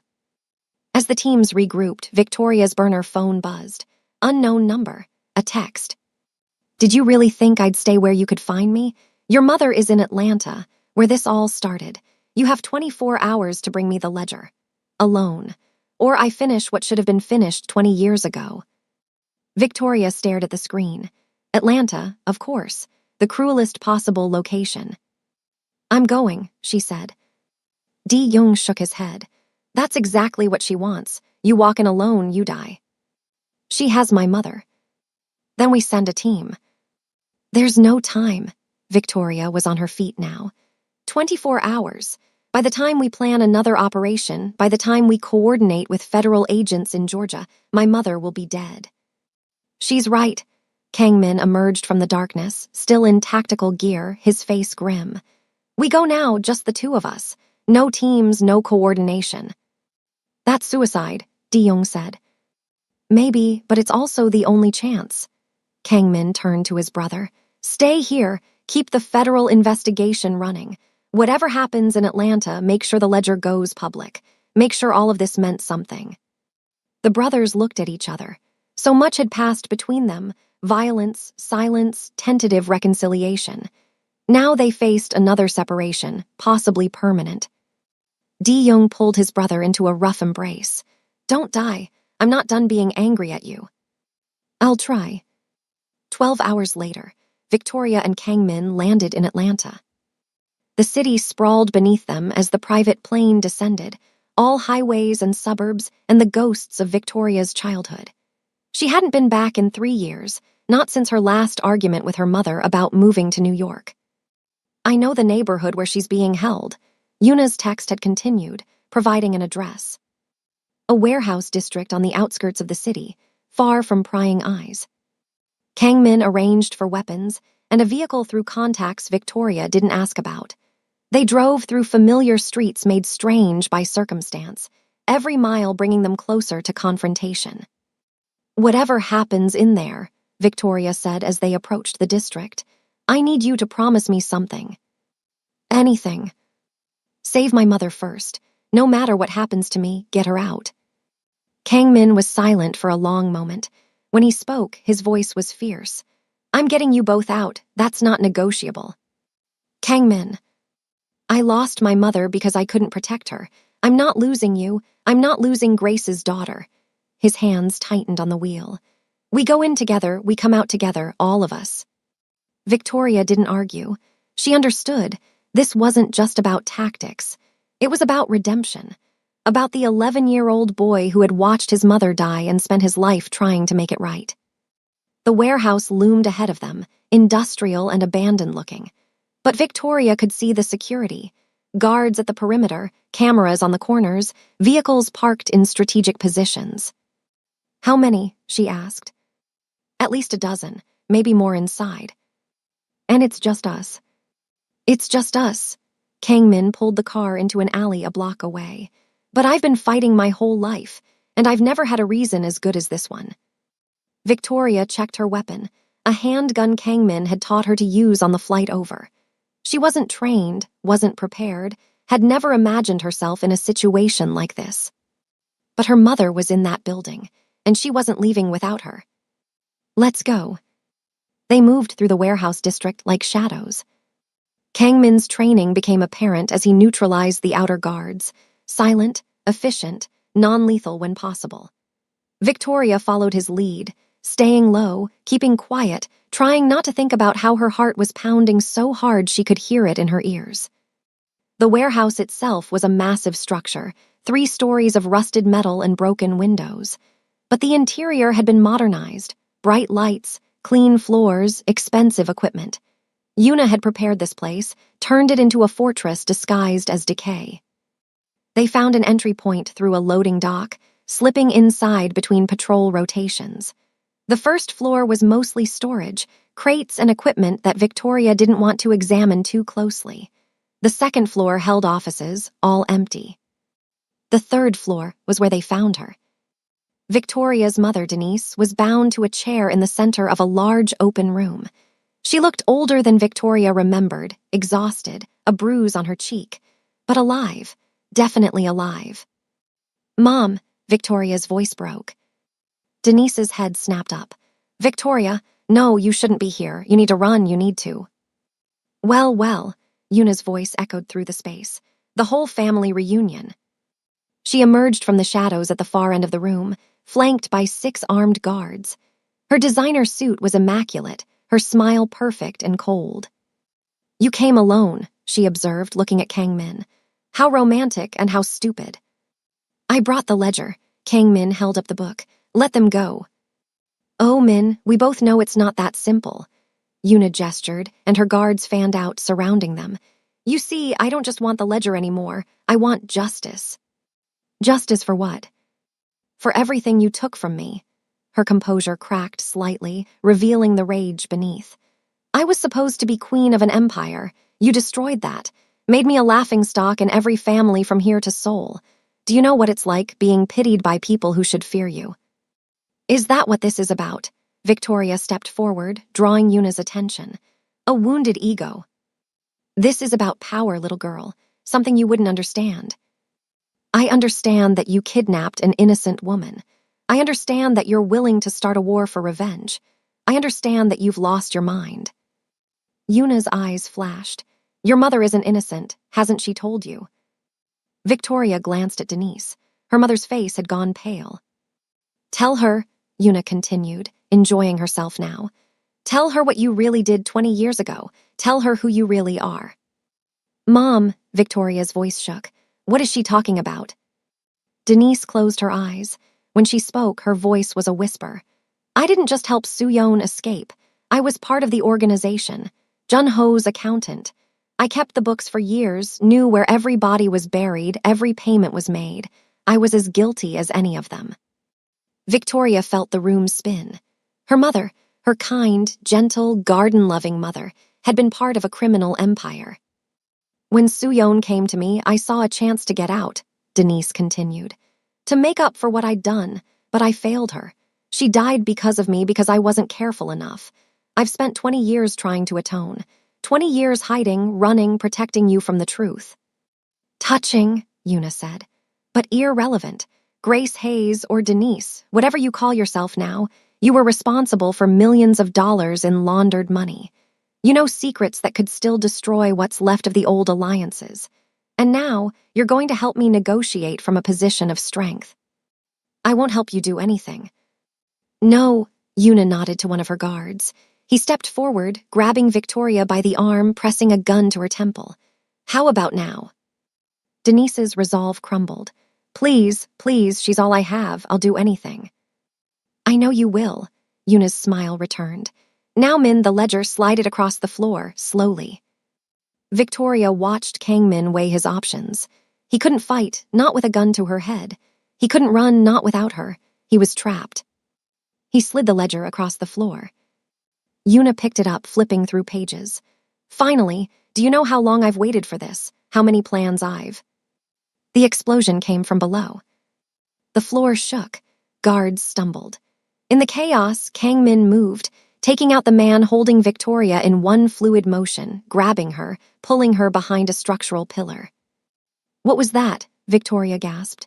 Speaker 1: As the teams regrouped, Victoria's burner phone buzzed. Unknown number. A text. "Did you really think I'd stay where you could find me? Your mother is in Atlanta, where this all started. You have 24 hours to bring me the ledger. Alone. Or I finish what should have been finished 20 years ago." Victoria stared at the screen. Atlanta, of course. The cruelest possible location. "I'm going," she said. De-Jong shook his head. "That's exactly what she wants. You walk in alone, you die." "She has my mother." "Then we send a team." "There's no time." Victoria was on her feet now. 24 hours. By the time we plan another operation, by the time we coordinate with federal agents in Georgia, my mother will be dead. "She's right." Kangmin emerged from the darkness, still in tactical gear, his face grim. "We go now, just the two of us. No teams, no coordination." "That's suicide," De-Jong said. "Maybe, but it's also the only chance." Kangmin turned to his brother. "Stay here. Keep the federal investigation running. Whatever happens in Atlanta, make sure the ledger goes public. Make sure all of this meant something." The brothers looked at each other. So much had passed between them. Violence, silence, tentative reconciliation. Now they faced another separation, possibly permanent. De-Jong pulled his brother into a rough embrace. "Don't die. I'm not done being angry at you." "I'll try." 12 hours later, Victoria and Kangmin landed in Atlanta. The city sprawled beneath them as the private plane descended, all highways and suburbs and the ghosts of Victoria's childhood. She hadn't been back in 3 years, not since her last argument with her mother about moving to New York. "I know the neighborhood where she's being held." Yuna's text had continued, providing an address. A warehouse district on the outskirts of the city, far from prying eyes. Kangmin arranged for weapons, and a vehicle through contacts Victoria didn't ask about. They drove through familiar streets made strange by circumstance, every mile bringing them closer to confrontation. "Whatever happens in there," Victoria said as they approached the district, "I need you to promise me something." "Anything." "Save my mother first. No matter what happens to me, get her out." Kangmin was silent for a long moment. When he spoke, his voice was fierce. "I'm getting you both out. That's not negotiable." "Kangmin." "I lost my mother because I couldn't protect her. I'm not losing you. I'm not losing Grace's daughter." His hands tightened on the wheel. "We go in together, we come out together, all of us." Victoria didn't argue. She understood. This wasn't just about tactics. It was about redemption. About the 11-year-old boy who had watched his mother die and spent his life trying to make it right. The warehouse loomed ahead of them, industrial and abandoned-looking. But Victoria could see the security. Guards at the perimeter, cameras on the corners, vehicles parked in strategic positions. "How many?" she asked. "At least a dozen, maybe more inside." "And it's just us." "It's just us." Kangmin pulled the car into an alley a block away. "But I've been fighting my whole life, and I've never had a reason as good as this one." Victoria checked her weapon, a handgun Kangmin had taught her to use on the flight over. She wasn't trained, wasn't prepared, had never imagined herself in a situation like this. But her mother was in that building, and she wasn't leaving without her. "Let's go." They moved through the warehouse district like shadows. Kangmin's training became apparent as he neutralized the outer guards, silent, efficient, non-lethal when possible. Victoria followed his lead, staying low, keeping quiet, trying not to think about how her heart was pounding so hard she could hear it in her ears. The warehouse itself was a massive structure, 3 stories of rusted metal and broken windows. But the interior had been modernized, bright lights, clean floors, expensive equipment. Yuna had prepared this place, turned it into a fortress disguised as decay. They found an entry point through a loading dock, slipping inside between patrol rotations. The first floor was mostly storage, crates and equipment that Victoria didn't want to examine too closely. The second floor held offices, all empty. The third floor was where they found her. Victoria's mother, Denise, was bound to a chair in the center of a large open room. She looked older than Victoria remembered, exhausted, a bruise on her cheek, but alive, definitely alive. "Mom," Victoria's voice broke. Denise's head snapped up. "Victoria, no, you shouldn't be here. You need to run, you need to." "Well, well," Yuna's voice echoed through the space. "The whole family reunion." She emerged from the shadows at the far end of the room, flanked by 6 armed guards. Her designer suit was immaculate, her smile perfect and cold. "You came alone," she observed, looking at Kang Min. "How romantic and how stupid." "I brought the ledger." Kang Min held up the book. "Let them go." "Oh, Min, we both know it's not that simple." Yuna gestured, and her guards fanned out, surrounding them. "You see, I don't just want the ledger anymore. I want justice." "Justice for what?" "For everything you took from me." Her composure cracked slightly, revealing the rage beneath. "I was supposed to be queen of an empire. You destroyed that. Made me a laughingstock in every family from here to Seoul. Do you know what it's like, being pitied by people who should fear you?" "Is that what this is about?" Victoria stepped forward, drawing Yuna's attention. "A wounded ego." "This is about power, little girl. Something you wouldn't understand." "I understand that you kidnapped an innocent woman. I understand that you're willing to start a war for revenge. I understand that you've lost your mind." Yuna's eyes flashed. "Your mother isn't innocent. Hasn't she told you?" Victoria glanced at Denise. Her mother's face had gone pale. "Tell her," Yuna continued, enjoying herself now. "Tell her what you really did 20 years ago. Tell her who you really are." "Mom," Victoria's voice shook. "What is she talking about?" Denise closed her eyes. When she spoke, her voice was a whisper. "I didn't just help Soo-yeon escape. I was part of the organization. Jun-ho's accountant. I kept the books for years, knew where every body was buried, every payment was made. I was as guilty as any of them." Victoria felt the room spin. Her mother, her kind, gentle, garden-loving mother, had been part of a criminal empire. "When Soo-yeon came to me, I saw a chance to get out," Denise continued. "To make up for what I'd done, but I failed her. She died because of me because I wasn't careful enough. I've spent 20 years trying to atone. 20 years hiding, running, protecting you from the truth." "Touching," Yuna said, "but irrelevant. Grace Hayes or Denise, whatever you call yourself now, you were responsible for millions of dollars in laundered money. You know secrets that could still destroy what's left of the old alliances. And now, you're going to help me negotiate from a position of strength." "I won't help you do anything." "No," Yuna nodded to one of her guards. He stepped forward, grabbing Victoria by the arm, pressing a gun to her temple. "How about now?" Denise's resolve crumbled. "Please, please, she's all I have. I'll do anything." "I know you will." Yuna's smile returned. Now Min, the ledger, slided across the floor, slowly. Victoria watched Kang Min weigh his options. He couldn't fight, not with a gun to her head. He couldn't run, not without her. He was trapped. He slid the ledger across the floor. Yuna picked it up, flipping through pages. "Finally, do you know how long I've waited for this? How many plans I've—" The explosion came from below. The floor shook. Guards stumbled. In the chaos, Kang Min moved, taking out the man holding Victoria in one fluid motion, grabbing her, pulling her behind a structural pillar. "What was that?" Victoria gasped.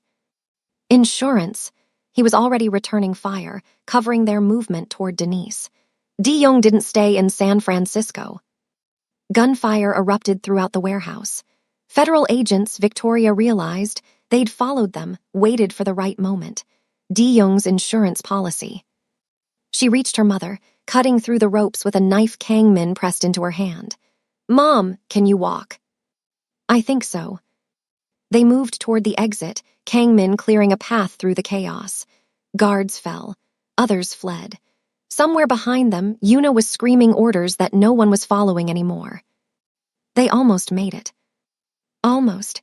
Speaker 1: "Insurance." He was already returning fire, covering their movement toward Denise. "Di-young didn't stay in San Francisco." Gunfire erupted throughout the warehouse. Federal agents, Victoria realized, they'd followed them, waited for the right moment. Di-young's insurance policy. She reached her mother, cutting through the ropes with a knife Kang Min pressed into her hand. "Mom, can you walk?" "I think so." They moved toward the exit, Kang Min clearing a path through the chaos. Guards fell. Others fled. Somewhere behind them, Yuna was screaming orders that no one was following anymore. They almost made it. Almost.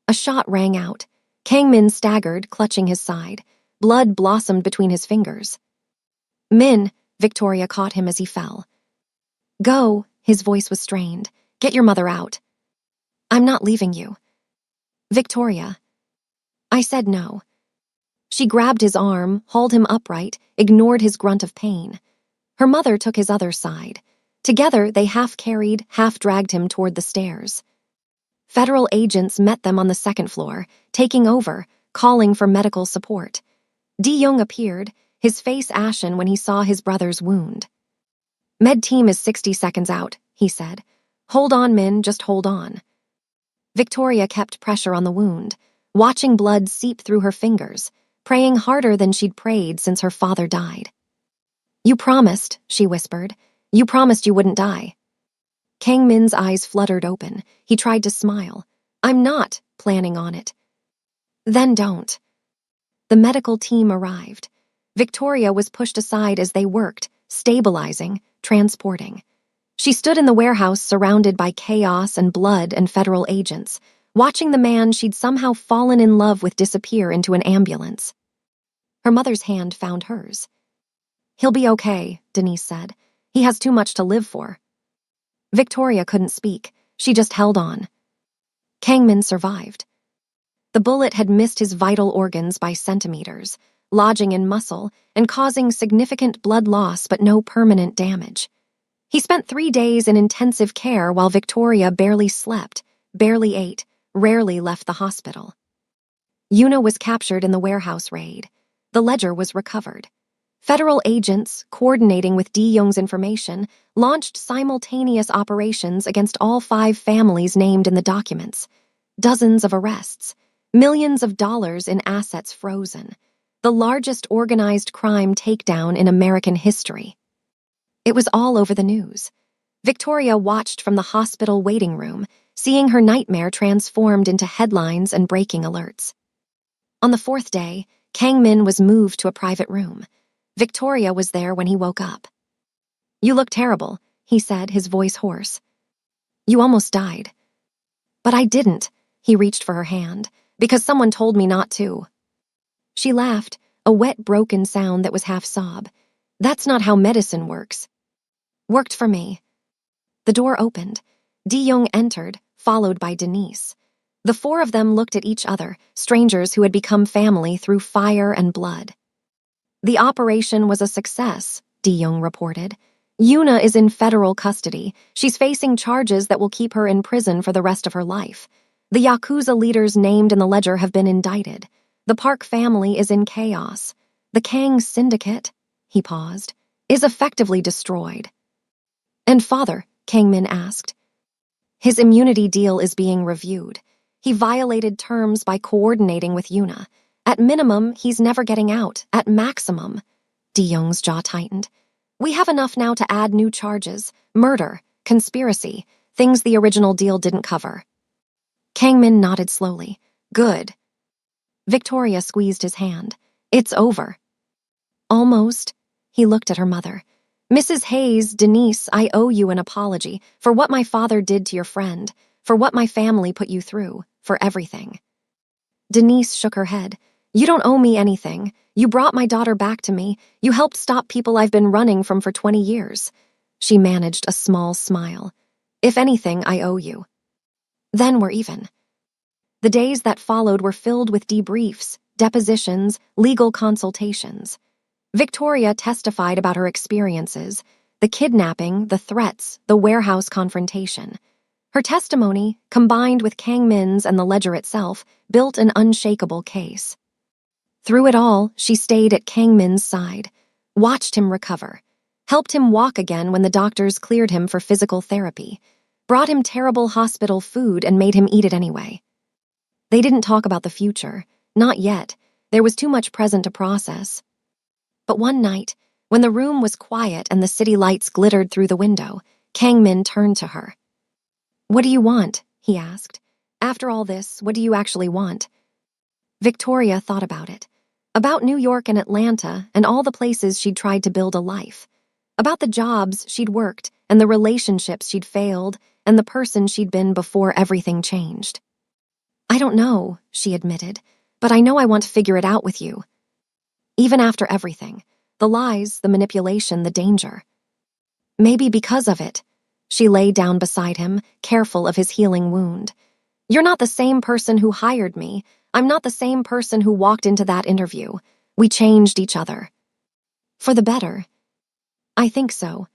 Speaker 1: A shot rang out. Kang Min staggered, clutching his side. Blood blossomed between his fingers. Min, Victoria caught him as he fell. Go, his voice was strained. Get your mother out. I'm not leaving you. Victoria. I said no. She grabbed his arm, hauled him upright, ignored his grunt of pain. Her mother took his other side. Together, they half-carried, half-dragged him toward the stairs. Federal agents met them on the second floor, taking over, calling for medical support. Di-young appeared, his face ashen when he saw his brother's wound. Med team is 60 seconds out, he said. Hold on, Min, just hold on. Victoria kept pressure on the wound, watching blood seep through her fingers, praying harder than she'd prayed since her father died. You promised, she whispered. You promised you wouldn't die. Kang Min's eyes fluttered open. He tried to smile. I'm not planning on it. Then don't. The medical team arrived. Victoria was pushed aside as they worked, stabilizing, transporting. She stood in the warehouse surrounded by chaos and blood and federal agents, watching the man she'd somehow fallen in love with disappear into an ambulance. Her mother's hand found hers. He'll be okay, Denise said. He has too much to live for. Victoria couldn't speak. She just held on. Kang Min survived. The bullet had missed his vital organs by centimeters, lodging in muscle and causing significant blood loss but no permanent damage. He spent 3 days in intensive care while Victoria barely slept, barely ate, rarely left the hospital. Yuna was captured in the warehouse raid. The ledger was recovered. Federal agents, coordinating with Di-young's information, launched simultaneous operations against all 5 families named in the documents. Dozens of arrests, millions of dollars in assets frozen. The largest organized crime takedown in American history. It was all over the news. Victoria watched from the hospital waiting room, seeing her nightmare transformed into headlines and breaking alerts. On the 4th day, Kang Min was moved to a private room. Victoria was there when he woke up. You look terrible, he said, his voice hoarse. You almost died. But I didn't, he reached for her hand, because someone told me not to. She laughed, a wet, broken sound that was half sob. That's not how medicine works. Worked for me. The door opened. Di-young entered, followed by Denise. The 4 of them looked at each other, strangers who had become family through fire and blood. The operation was a success, Di-young reported. Yuna is in federal custody. She's facing charges that will keep her in prison for the rest of her life. The Yakuza leaders named in the ledger have been indicted. The Park family is in chaos. The Kang syndicate, he paused, is effectively destroyed. And father, Kang Min asked. His immunity deal is being reviewed. He violated terms by coordinating with Yuna. At minimum, he's never getting out. At maximum, Di-young's jaw tightened. We have enough now to add new charges, murder, conspiracy, things the original deal didn't cover. Kang Min nodded slowly. Good. Victoria squeezed his hand. It's over. Almost. He looked at her mother. Mrs. Hayes, Denise, I owe you an apology for what my father did to your friend, for what my family put you through, for everything. Denise shook her head. You don't owe me anything. You brought my daughter back to me. You helped stop people I've been running from for 20 years. She managed a small smile. If anything, I owe you. Then we're even. The days that followed were filled with debriefs, depositions, legal consultations. Victoria testified about her experiences, the kidnapping, the threats, the warehouse confrontation. Her testimony, combined with Kang Min's and the ledger itself, built an unshakable case. Through it all, she stayed at Kang Min's side, watched him recover, helped him walk again when the doctors cleared him for physical therapy, brought him terrible hospital food and made him eat it anyway. They didn't talk about the future, not yet. There was too much present to process. But one night, when the room was quiet and the city lights glittered through the window, Kang Min turned to her. What do you want? He asked. After all this, what do you actually want? Victoria thought about it. About New York and Atlanta and all the places she'd tried to build a life. About the jobs she'd worked and the relationships she'd failed and the person she'd been before everything changed. "I don't know," she admitted, "but I know I want to figure it out with you. Even after everything, the lies, the manipulation, the danger. Maybe because of it." She lay down beside him, careful of his healing wound. "You're not the same person who hired me. I'm not the same person who walked into that interview. We changed each other. For the better." "I think so."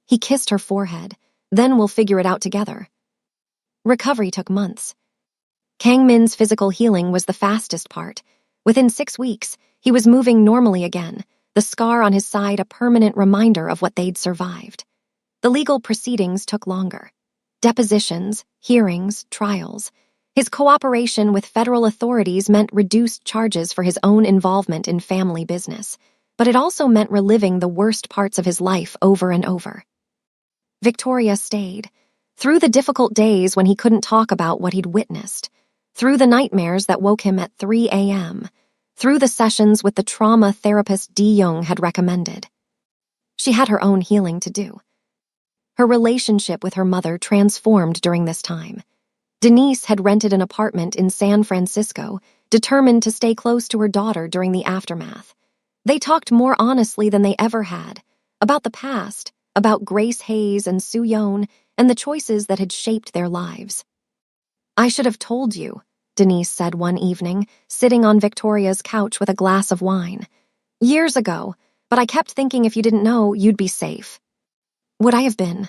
Speaker 1: He kissed her forehead. "Then we'll figure it out together." Recovery took months. Kang Min's physical healing was the fastest part. Within 6 weeks, he was moving normally again, the scar on his side a permanent reminder of what they'd survived. The legal proceedings took longer. Depositions, hearings, trials. His cooperation with federal authorities meant reduced charges for his own involvement in family business, but it also meant reliving the worst parts of his life over and over. Victoria stayed. Through the difficult days when he couldn't talk about what he'd witnessed. Through the nightmares that woke him at 3 a.m. Through the sessions with the trauma therapist Di-young had recommended. She had her own healing to do. Her relationship with her mother transformed during this time. Denise had rented an apartment in San Francisco, determined to stay close to her daughter during the aftermath. They talked more honestly than they ever had, about the past, about Grace Hayes and Soo Yeon, and the choices that had shaped their lives. "I should have told you," Denise said one evening, sitting on Victoria's couch with a glass of wine. "Years ago, but I kept thinking if you didn't know, you'd be safe." "Would I have been?"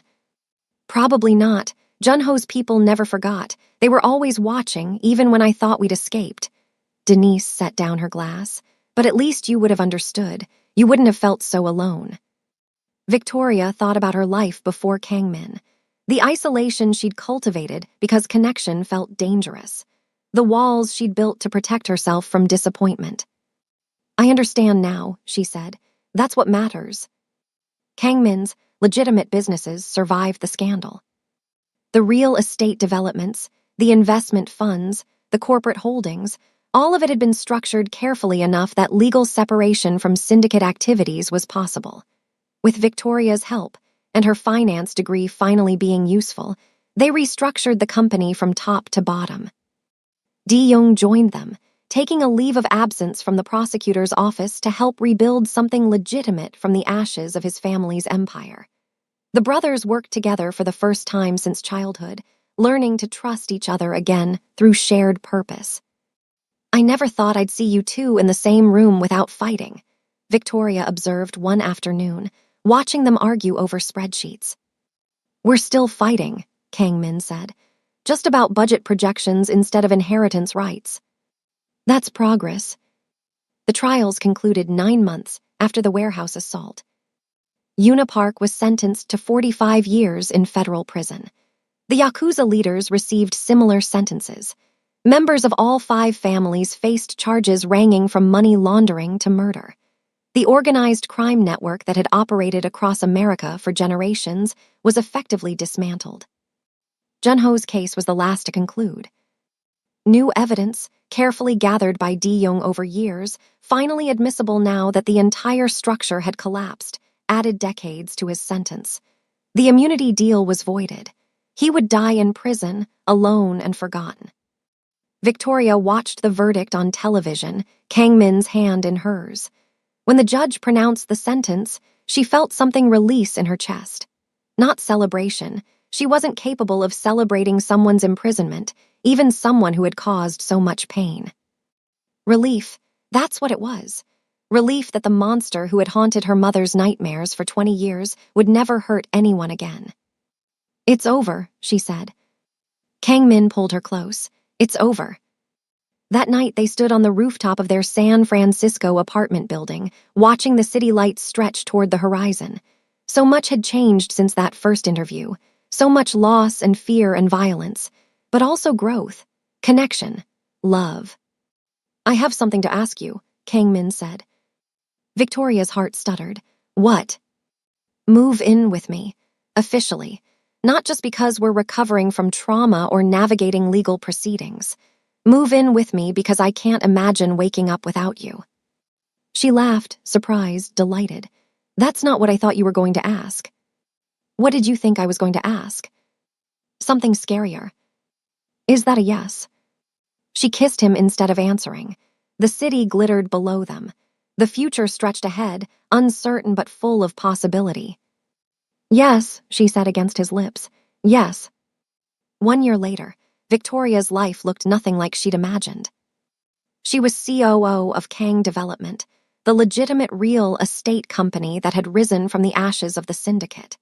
Speaker 1: "Probably not. Junho's people never forgot. They were always watching, even when I thought we'd escaped." Denise set down her glass. "But at least you would have understood. You wouldn't have felt so alone." Victoria thought about her life before Kang Min. The isolation she'd cultivated because connection felt dangerous. The walls she'd built to protect herself from disappointment. "I understand now," she said. "That's what matters." Kang Min's legitimate businesses survived the scandal. The real estate developments, the investment funds, the corporate holdings, all of it had been structured carefully enough that legal separation from syndicate activities was possible. With Victoria's help, and her finance degree finally being useful, they restructured the company from top to bottom. Di-young joined them, taking a leave of absence from the prosecutor's office to help rebuild something legitimate from the ashes of his family's empire. The brothers worked together for the first time since childhood, learning to trust each other again through shared purpose. "I never thought I'd see you two in the same room without fighting," Victoria observed one afternoon, watching them argue over spreadsheets. "We're still fighting," Kang Min said. "Just about budget projections instead of inheritance rights." "That's progress." The trials concluded 9 months after the warehouse assault. Una Park was sentenced to 45 years in federal prison. The Yakuza leaders received similar sentences. Members of all 5 families faced charges ranging from money laundering to murder. The organized crime network that had operated across America for generations was effectively dismantled. Junho's case was the last to conclude. New evidence, carefully gathered by Di-young over years, finally admissible now that the entire structure had collapsed, added decades to his sentence. The immunity deal was voided. He would die in prison, alone and forgotten. Victoria watched the verdict on television, Kang Min's hand in hers. When the judge pronounced the sentence, she felt something release in her chest. Not celebration. She wasn't capable of celebrating someone's imprisonment, even someone who had caused so much pain. Relief. That's what it was. Relief that the monster who had haunted her mother's nightmares for 20 years would never hurt anyone again. "It's over," she said. Kang Min pulled her close. "It's over." That night they stood on the rooftop of their San Francisco apartment building, watching the city lights stretch toward the horizon. So much had changed since that first interview. So much loss and fear and violence, but also growth, connection, love. "I have something to ask you," Kang Min said. Victoria's heart stuttered. "What?" "Move in with me, officially. Not just because we're recovering from trauma or navigating legal proceedings. Move in with me because I can't imagine waking up without you." She laughed, surprised, delighted. That's not what I thought you were going to ask. What did you think I was going to ask? Something scarier. Is that a yes? She kissed him instead of answering. The city glittered below them. The future stretched ahead, uncertain but full of possibility. Yes, she said against his lips. Yes. 1 year later, Victoria's life looked nothing like she'd imagined. She was COO of Kang Development, the legitimate real estate company that had risen from the ashes of the syndicate.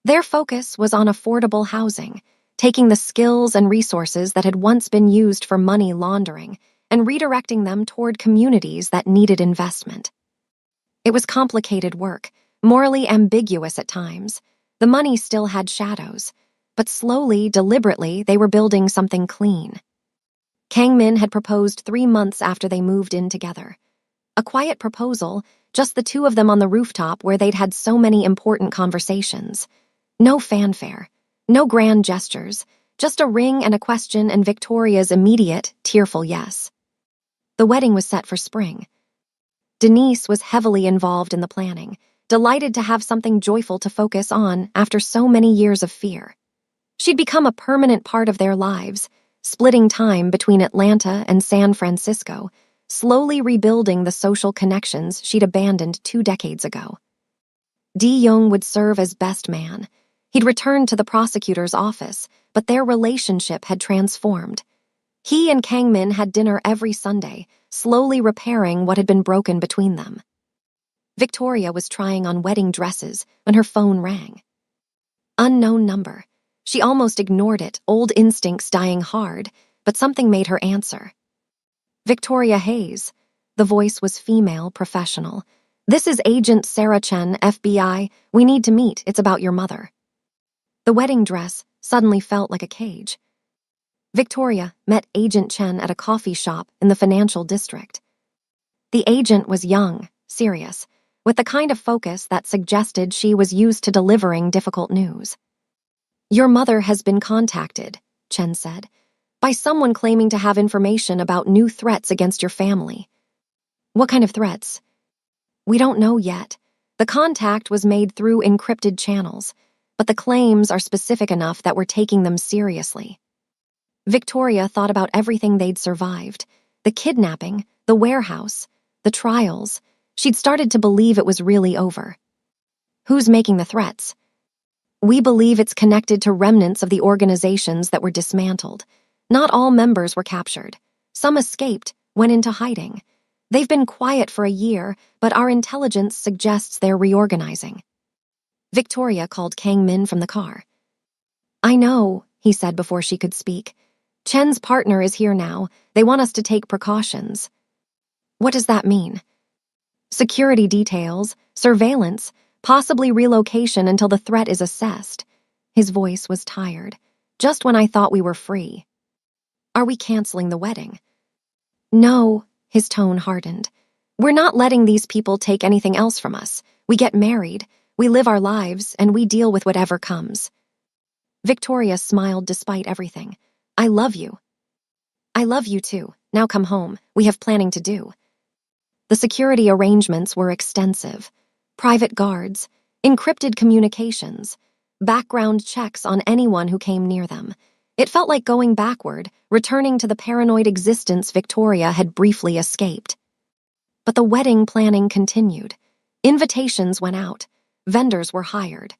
Speaker 1: Their focus was on affordable housing, taking the skills and resources that had once been used for money laundering and redirecting them toward communities that needed investment. It was complicated work, morally ambiguous at times. The money still had shadows, but slowly, deliberately, they were building something clean. Kang Min had proposed 3 months after they moved in together. A quiet proposal, just the two of them on the rooftop where they'd had so many important conversations. No fanfare, no grand gestures, just a ring and a question and Victoria's immediate, tearful yes. The wedding was set for spring. Denise was heavily involved in the planning, delighted to have something joyful to focus on after so many years of fear. She'd become a permanent part of their lives, splitting time between Atlanta and San Francisco, slowly rebuilding the social connections she'd abandoned 2 decades ago. Di-young would serve as best man. He'd returned to the prosecutor's office, but their relationship had transformed. He and Kang Min had dinner every Sunday, slowly repairing what had been broken between them. Victoria was trying on wedding dresses when her phone rang. Unknown number. She almost ignored it, old instincts dying hard, but something made her answer. Victoria Hayes. The voice was female, professional. This is Agent Sarah Chen, FBI. We need to meet. It's about your mother. The wedding dress suddenly felt like a cage. Victoria met Agent Chen at a coffee shop in the financial district. The agent was young, serious, with the kind of focus that suggested she was used to delivering difficult news. Your mother has been contacted, Chen said, by someone claiming to have information about new threats against your family. What kind of threats? We don't know yet. The contact was made through encrypted channels, but the claims are specific enough that we're taking them seriously. Victoria thought about everything they'd survived, the kidnapping, the warehouse, the trials. She'd started to believe it was really over. Who's making the threats? We believe it's connected to remnants of the organizations that were dismantled. Not all members were captured. Some escaped, went into hiding. They've been quiet for a year, but our intelligence suggests they're reorganizing. Victoria called Kang Min from the car. I know, he said before she could speak. Chen's partner is here now. They want us to take precautions. What does that mean? Security details, surveillance, possibly relocation until the threat is assessed. His voice was tired. Just when I thought we were free. Are we canceling the wedding? No, his tone hardened. We're not letting these people take anything else from us. We get married, we live our lives, and we deal with whatever comes. Victoria smiled despite everything. I love you. I love you too. Now come home. We have planning to do. The security arrangements were extensive. Private guards, encrypted communications, background checks on anyone who came near them. It felt like going backward, returning to the paranoid existence Victoria had briefly escaped. But the wedding planning continued. Invitations went out. Vendors were hired.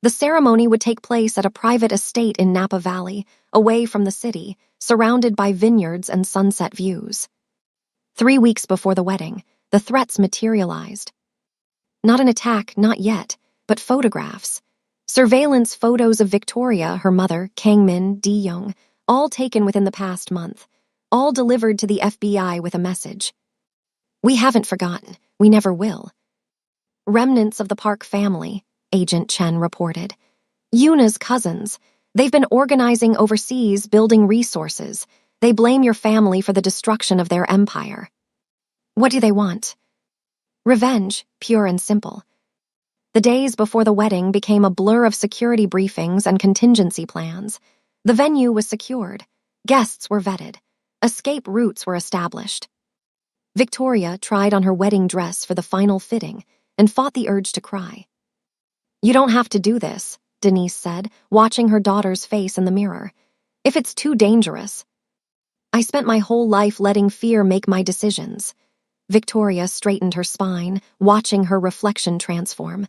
Speaker 1: The ceremony would take place at a private estate in Napa Valley, away from the city, surrounded by vineyards and sunset views. 3 weeks before the wedding, the threats materialized. Not an attack, not yet, but photographs. Surveillance photos of Victoria, her mother, Kang Min, Di-young, all taken within the past month, all delivered to the FBI with a message. We haven't forgotten. We never will. Remnants of the Park family, Agent Chen reported. Yuna's cousins. They've been organizing overseas, building resources. They blame your family for the destruction of their empire. What do they want? Revenge, pure and simple. The days before the wedding became a blur of security briefings and contingency plans. The venue was secured. Guests were vetted. Escape routes were established. Victoria tried on her wedding dress for the final fitting and fought the urge to cry. "You don't have to do this," Denise said, watching her daughter's face in the mirror. "If it's too dangerous." "I spent my whole life letting fear make my decisions." Victoria straightened her spine, watching her reflection transform.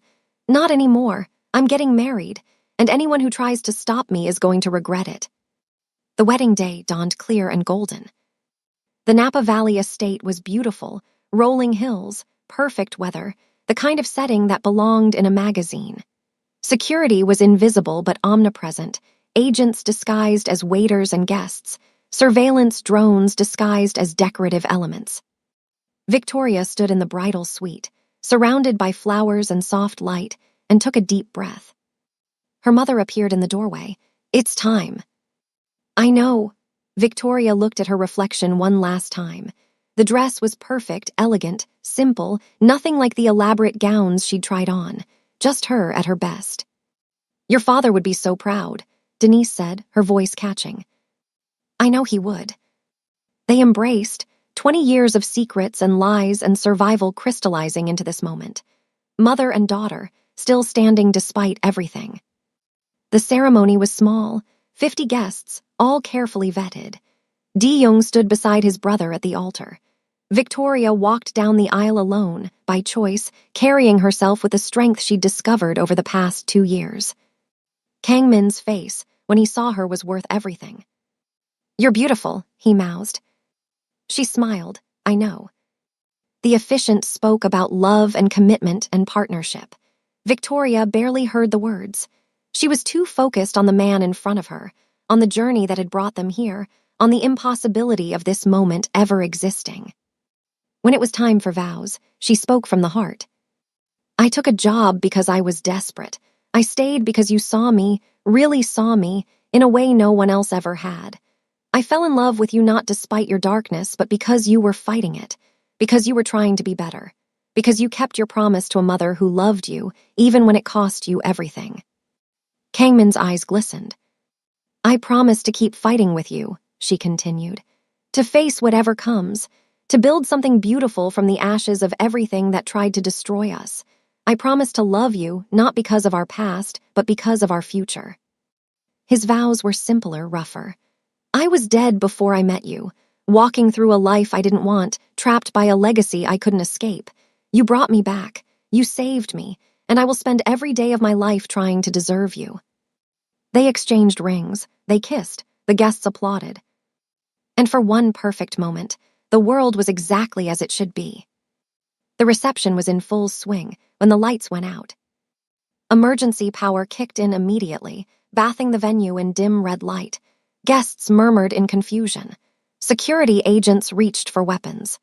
Speaker 1: "Not anymore. I'm getting married, and anyone who tries to stop me is going to regret it." The wedding day dawned clear and golden. The Napa Valley estate was beautiful, rolling hills, perfect weather, the kind of setting that belonged in a magazine. Security was invisible but omnipresent, agents disguised as waiters and guests, surveillance drones disguised as decorative elements. Victoria stood in the bridal suite, surrounded by flowers and soft light, and took a deep breath. Her mother appeared in the doorway. "It's time." "I know." Victoria looked at her reflection one last time. The dress was perfect, elegant, simple, nothing like the elaborate gowns she'd tried on, just her at her best. "Your father would be so proud," Denise said, her voice catching. "I know he would." They embraced, 20 years of secrets and lies and survival crystallizing into this moment. Mother and daughter, still standing despite everything. The ceremony was small, 50 guests, all carefully vetted. Di-young stood beside his brother at the altar. Victoria walked down the aisle alone, by choice, carrying herself with the strength she'd discovered over the past 2 years. Kangmin's face, when he saw her, was worth everything. "You're beautiful," he mouthed. She smiled. "I know." The officiant spoke about love and commitment and partnership. Victoria barely heard the words. She was too focused on the man in front of her, on the journey that had brought them here, on the impossibility of this moment ever existing. When it was time for vows, she spoke from the heart. "I took a job because I was desperate. I stayed because you saw me, really saw me, in a way no one else ever had. I fell in love with you not despite your darkness, but because you were fighting it, because you were trying to be better, because you kept your promise to a mother who loved you, even when it cost you everything." Kangmin's eyes glistened. "I promise to keep fighting with you," she continued, "to face whatever comes, to build something beautiful from the ashes of everything that tried to destroy us. I promise to love you, not because of our past, but because of our future." His vows were simpler, rougher. "I was dead before I met you, walking through a life I didn't want, trapped by a legacy I couldn't escape. You brought me back, you saved me, and I will spend every day of my life trying to deserve you." They exchanged rings, they kissed, the guests applauded. And for one perfect moment, the world was exactly as it should be. The reception was in full swing when the lights went out. Emergency power kicked in immediately, bathing the venue in dim red light. Guests murmured in confusion. Security agents reached for weapons.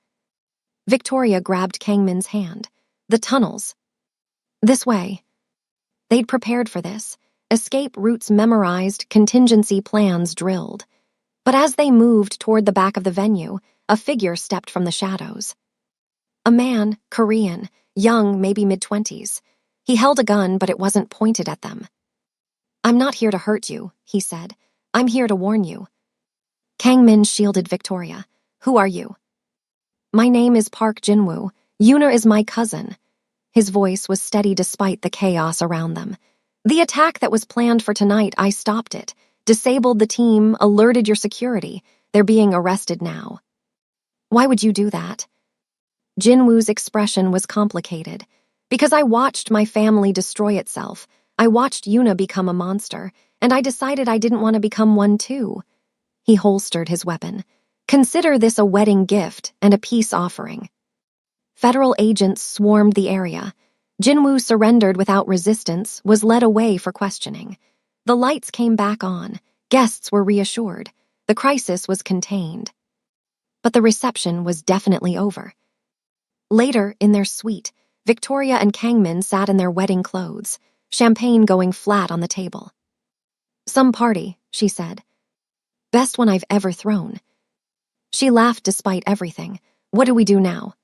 Speaker 1: Victoria grabbed Kangmin's hand. "The tunnels. This way." They'd prepared for this. Escape routes memorized, contingency plans drilled. But as they moved toward the back of the venue, a figure stepped from the shadows. A man, Korean, young, maybe mid-20s. He held a gun, but it wasn't pointed at them. "I'm not here to hurt you," he said. "I'm here to warn you." Kangmin shielded Victoria. "Who are you?" "My name is Park Jinwoo. Yuna is my cousin." His voice was steady despite the chaos around them. "The attack that was planned for tonight, I stopped it. Disabled the team, alerted your security. They're being arrested now." "Why would you do that?" Jinwoo's expression was complicated. "Because I watched my family destroy itself. I watched Yuna become a monster, and I decided I didn't want to become one too." He holstered his weapon. "Consider this a wedding gift and a peace offering." Federal agents swarmed the area. Jinwoo surrendered without resistance, was led away for questioning. The lights came back on. Guests were reassured. The crisis was contained. But the reception was definitely over. Later, in their suite, Victoria and Kangmin sat in their wedding clothes, champagne going flat on the table. "Some party," she said. "Best one I've ever thrown." She laughed despite everything. "What do we do now?"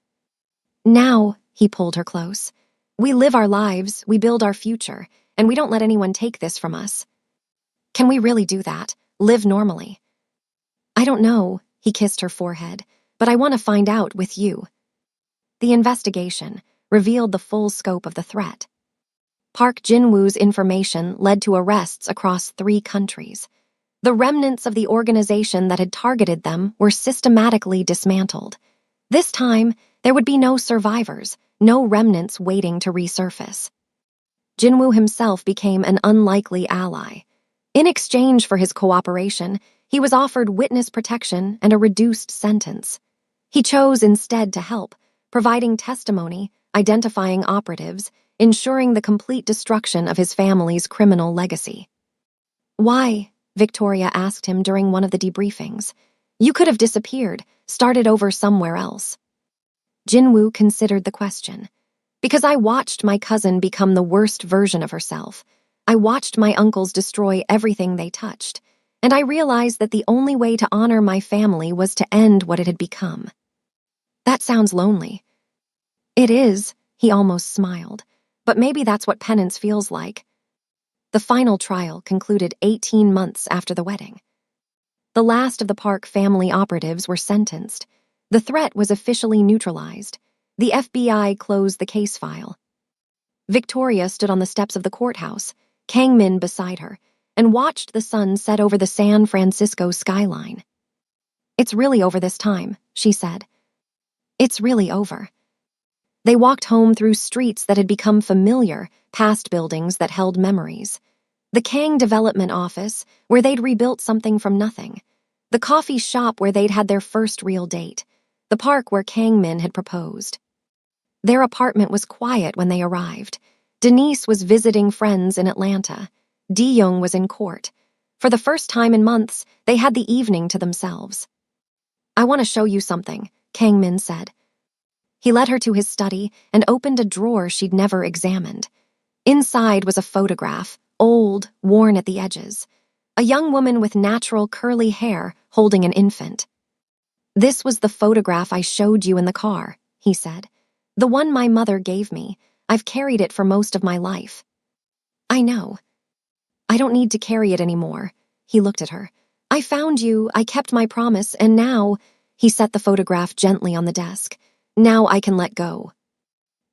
Speaker 1: "Now," he pulled her close. "We live our lives, we build our future, and we don't let anyone take this from us." "Can we really do that? Live normally?" "I don't know," he kissed her forehead. but I want to find out with you. The investigation revealed the full scope of the threat. Park Jin-woo's information led to arrests across 3 countries. The remnants of the organization that had targeted them were systematically dismantled. This time, there would be no survivors, no remnants waiting to resurface. Jin-woo himself became an unlikely ally. In exchange for his cooperation, he was offered witness protection and a reduced sentence. He chose instead to help, providing testimony, identifying operatives, ensuring the complete destruction of his family's criminal legacy. "Why?" Victoria asked him during one of the debriefings. "You could have disappeared, started over somewhere else." Jin-woo considered the question. "Because I watched my cousin become the worst version of herself. I watched my uncles destroy everything they touched, and I realized that the only way to honor my family was to end what it had become." "That sounds lonely." "It is," he almost smiled, "but maybe that's what penance feels like." The final trial concluded 18 months after the wedding. The last of the Park family operatives were sentenced. The threat was officially neutralized. The FBI closed the case file. Victoria stood on the steps of the courthouse, Kang-min beside her, and watched the sun set over the San Francisco skyline. "It's really over this time," she said. "It's really over." They walked home through streets that had become familiar, past buildings that held memories. The Kang Development Office, where they'd rebuilt something from nothing. The coffee shop where they'd had their first real date. The park where Kang-min had proposed. Their apartment was quiet when they arrived. Denise was visiting friends in Atlanta. Di-young was in court. For the first time in months, they had the evening to themselves. "I want to show you something," Kang-min said. He led her to his study and opened a drawer she'd never examined. Inside was a photograph, old, worn at the edges. A young woman with natural curly hair holding an infant. "This was the photograph I showed you in the car," he said. "The one my mother gave me. I've carried it for most of my life." "I know. I don't need to carry it anymore." He looked at her. "I found you, I kept my promise, and now—" He set the photograph gently on the desk. "Now I can let go."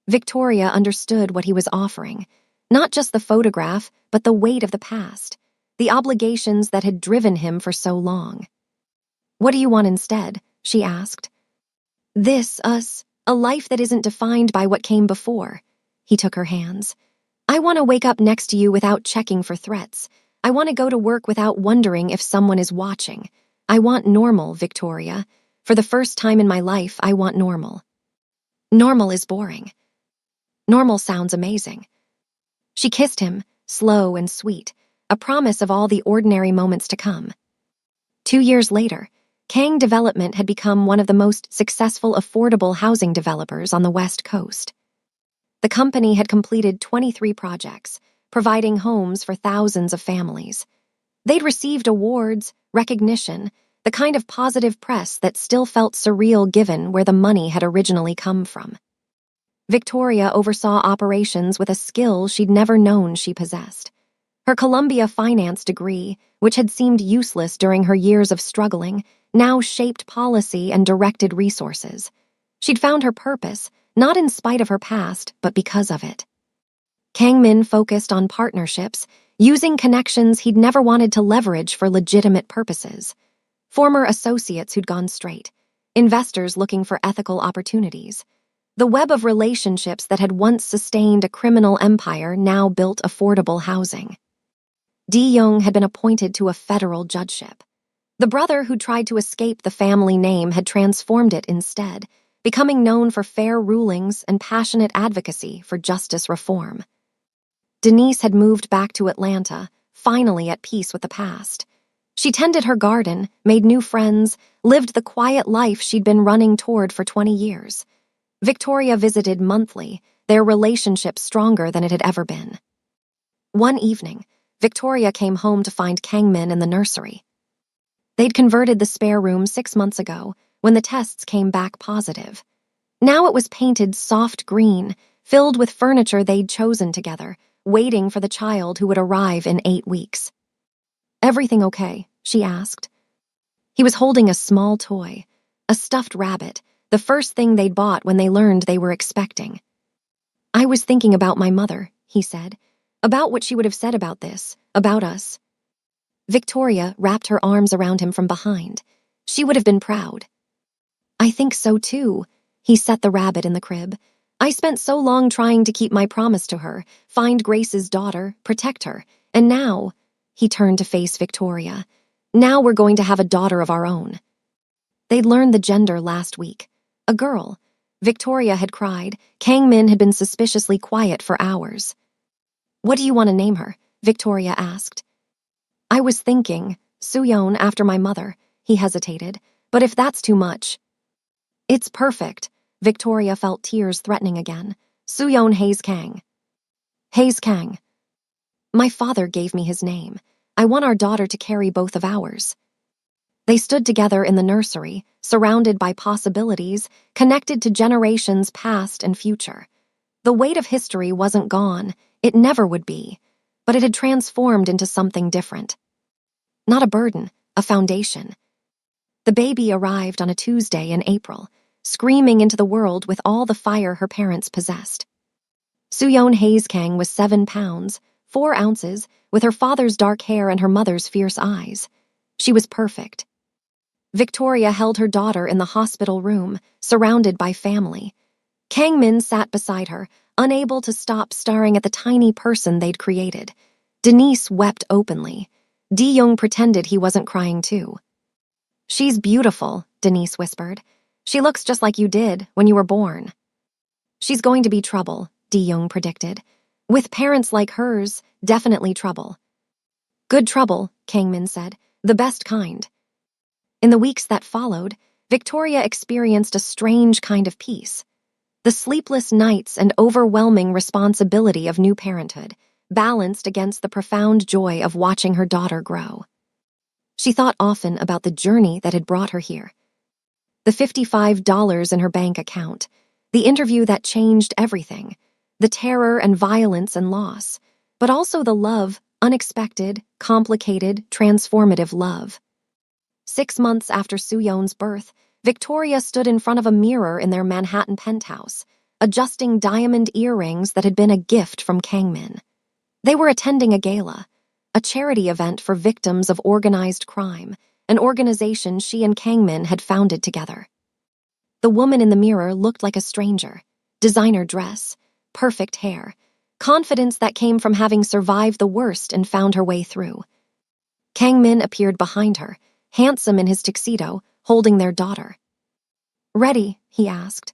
Speaker 1: Victoria understood what he was offering. Not just the photograph, but the weight of the past. The obligations that had driven him for so long. "What do you want instead?" she asked. Us, a life that isn't defined by what came before." He took her hands. "I want to wake up next to you without checking for threats. I want to go to work without wondering if someone is watching. I want normal, Victoria. For the first time in my life, I want normal." "Normal is boring." "Normal sounds amazing." She kissed him, slow and sweet, a promise of all the ordinary moments to come. 2 years later, Kang Development had become one of the most successful affordable housing developers on the West Coast. The company had completed 23 projects, providing homes for thousands of families. They'd received awards, recognition, the kind of positive press that still felt surreal given where the money had originally come from. Victoria oversaw operations with a skill she'd never known she possessed. Her Columbia finance degree, which had seemed useless during her years of struggling, now shaped policy and directed resources. She'd found her purpose, not in spite of her past, but because of it. Kang-min focused on partnerships, using connections he'd never wanted to leverage for legitimate purposes. Former associates who'd gone straight, investors looking for ethical opportunities. The web of relationships that had once sustained a criminal empire now built affordable housing. Di-young had been appointed to a federal judgeship. The brother who tried to escape the family name had transformed it instead, becoming known for fair rulings and passionate advocacy for justice reform. Denise had moved back to Atlanta, finally at peace with the past. She tended her garden, made new friends, lived the quiet life she'd been running toward for 20 years. Victoria visited monthly, their relationship stronger than it had ever been. One evening, Victoria came home to find Kang-min in the nursery. They'd converted the spare room 6 months ago, when the tests came back positive. Now it was painted soft green, filled with furniture they'd chosen together, waiting for the child who would arrive in 8 weeks. "Everything okay?" she asked. He was holding a small toy. A stuffed rabbit, the first thing they'd bought when they learned they were expecting. "I was thinking about my mother," he said. "About what she would have said about this, about us." Victoria wrapped her arms around him from behind. She would have been proud. "I think so too." He set the rabbit in the crib. "I spent so long trying to keep my promise to her, find Grace's daughter, protect her. And now," he turned to face Victoria, "now we're going to have a daughter of our own." They'd learned the gender last week. A girl. Victoria had cried. Kang Min had been suspiciously quiet for hours. "What do you want to name her?" Victoria asked. "I was thinking, Suyeon after my mother." He hesitated. "But if that's too much." "It's perfect." Victoria felt tears threatening again. "Suyeon Hayes Kang." "Hayes Kang. My father gave me his name. I want our daughter to carry both of ours." They stood together in the nursery, surrounded by possibilities, connected to generations past and future. The weight of history wasn't gone, it never would be, but it had transformed into something different. Not a burden, a foundation. The baby arrived on a Tuesday in April, screaming into the world with all the fire her parents possessed. Suyeon Hayes Kang was 7 pounds, 4 ounces, with her father's dark hair and her mother's fierce eyes. She was perfect. Victoria held her daughter in the hospital room, surrounded by family. Kang Min sat beside her, unable to stop staring at the tiny person they'd created. Denise wept openly. Di-young pretended he wasn't crying too. "She's beautiful," Denise whispered. "She looks just like you did when you were born." "She's going to be trouble," Di-young predicted. "With parents like hers, definitely trouble." "Good trouble," Kang Min said. "The best kind." In the weeks that followed, Victoria experienced a strange kind of peace. The sleepless nights and overwhelming responsibility of new parenthood, balanced against the profound joy of watching her daughter grow. She thought often about the journey that had brought her here. The $55 in her bank account, the interview that changed everything, the terror and violence and loss, but also the love, unexpected, complicated, transformative love. 6 months after Suyeon's birth, Victoria stood in front of a mirror in their Manhattan penthouse, adjusting diamond earrings that had been a gift from Kang Min. They were attending a gala, a charity event for victims of organized crime, an organization she and Kang Min had founded together. The woman in the mirror looked like a stranger. Designer dress, perfect hair, confidence that came from having survived the worst and found her way through. Kang Min appeared behind her, handsome in his tuxedo, holding their daughter. "Ready?" he asked.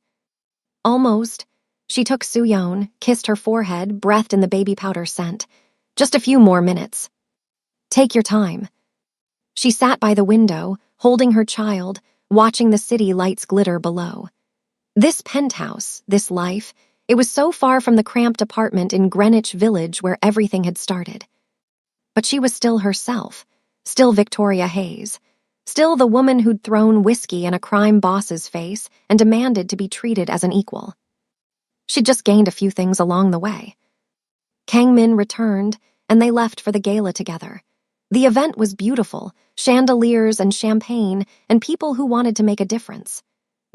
Speaker 1: "Almost." She took Suyeon, kissed her forehead, breathed in the baby powder scent. "Just a few more minutes." "Take your time." She sat by the window, holding her child, watching the city lights glitter below. This penthouse, this life, it was so far from the cramped apartment in Greenwich Village where everything had started. But she was still herself, still Victoria Hayes, still the woman who'd thrown whiskey in a crime boss's face and demanded to be treated as an equal. She'd just gained a few things along the way. Kang Min returned, and they left for the gala together. The event was beautiful, chandeliers and champagne, and people who wanted to make a difference.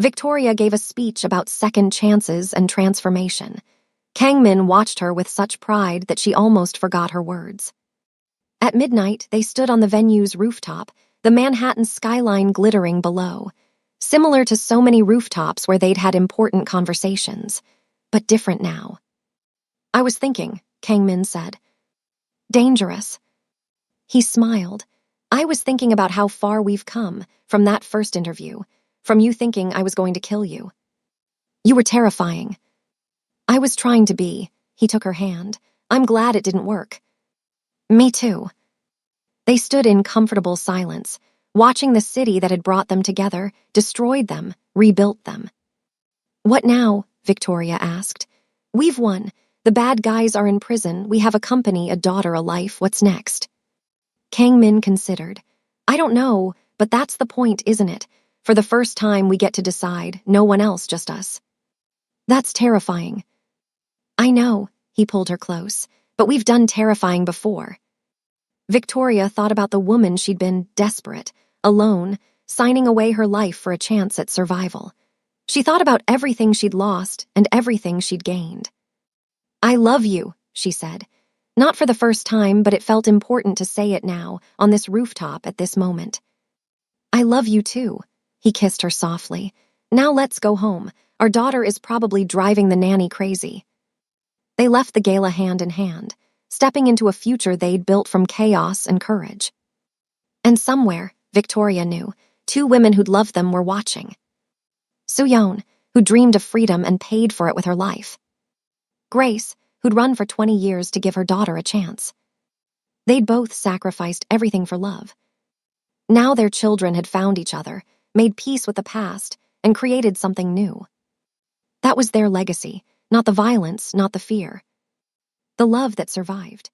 Speaker 1: Victoria gave a speech about second chances and transformation. Kang Min watched her with such pride that she almost forgot her words. At midnight, they stood on the venue's rooftop, the Manhattan skyline glittering below, similar to so many rooftops where they'd had important conversations, but different now. "I was thinking," Kang Min said. "Dangerous." He smiled. "I was thinking about how far we've come from that first interview, from you thinking I was going to kill you. You were terrifying." "I was trying to be." He took her hand. "I'm glad it didn't work." "Me too." They stood in comfortable silence, watching the city that had brought them together, destroyed them, rebuilt them. "What now?" Victoria asked. "We've won. The bad guys are in prison. We have a company, a daughter, a life. What's next?" Kang Min considered. "I don't know, but that's the point, isn't it? For the first time, we get to decide, no one else, just us." "That's terrifying." "I know," he pulled her close, "but we've done terrifying before." Victoria thought about the woman she'd been, desperate, alone, signing away her life for a chance at survival. She thought about everything she'd lost and everything she'd gained. "I love you," she said. Not for the first time, but it felt important to say it now, on this rooftop at this moment. "I love you too," he kissed her softly. "Now let's go home. Our daughter is probably driving the nanny crazy." They left the gala hand in hand, stepping into a future they'd built from chaos and courage. And somewhere, Victoria knew, two women who'd loved them were watching. Suyeon, who dreamed of freedom and paid for it with her life. Grace, who'd run for 20 years to give her daughter a chance. They'd both sacrificed everything for love. Now their children had found each other, made peace with the past, and created something new. That was their legacy, not the violence, not the fear. The love that survived.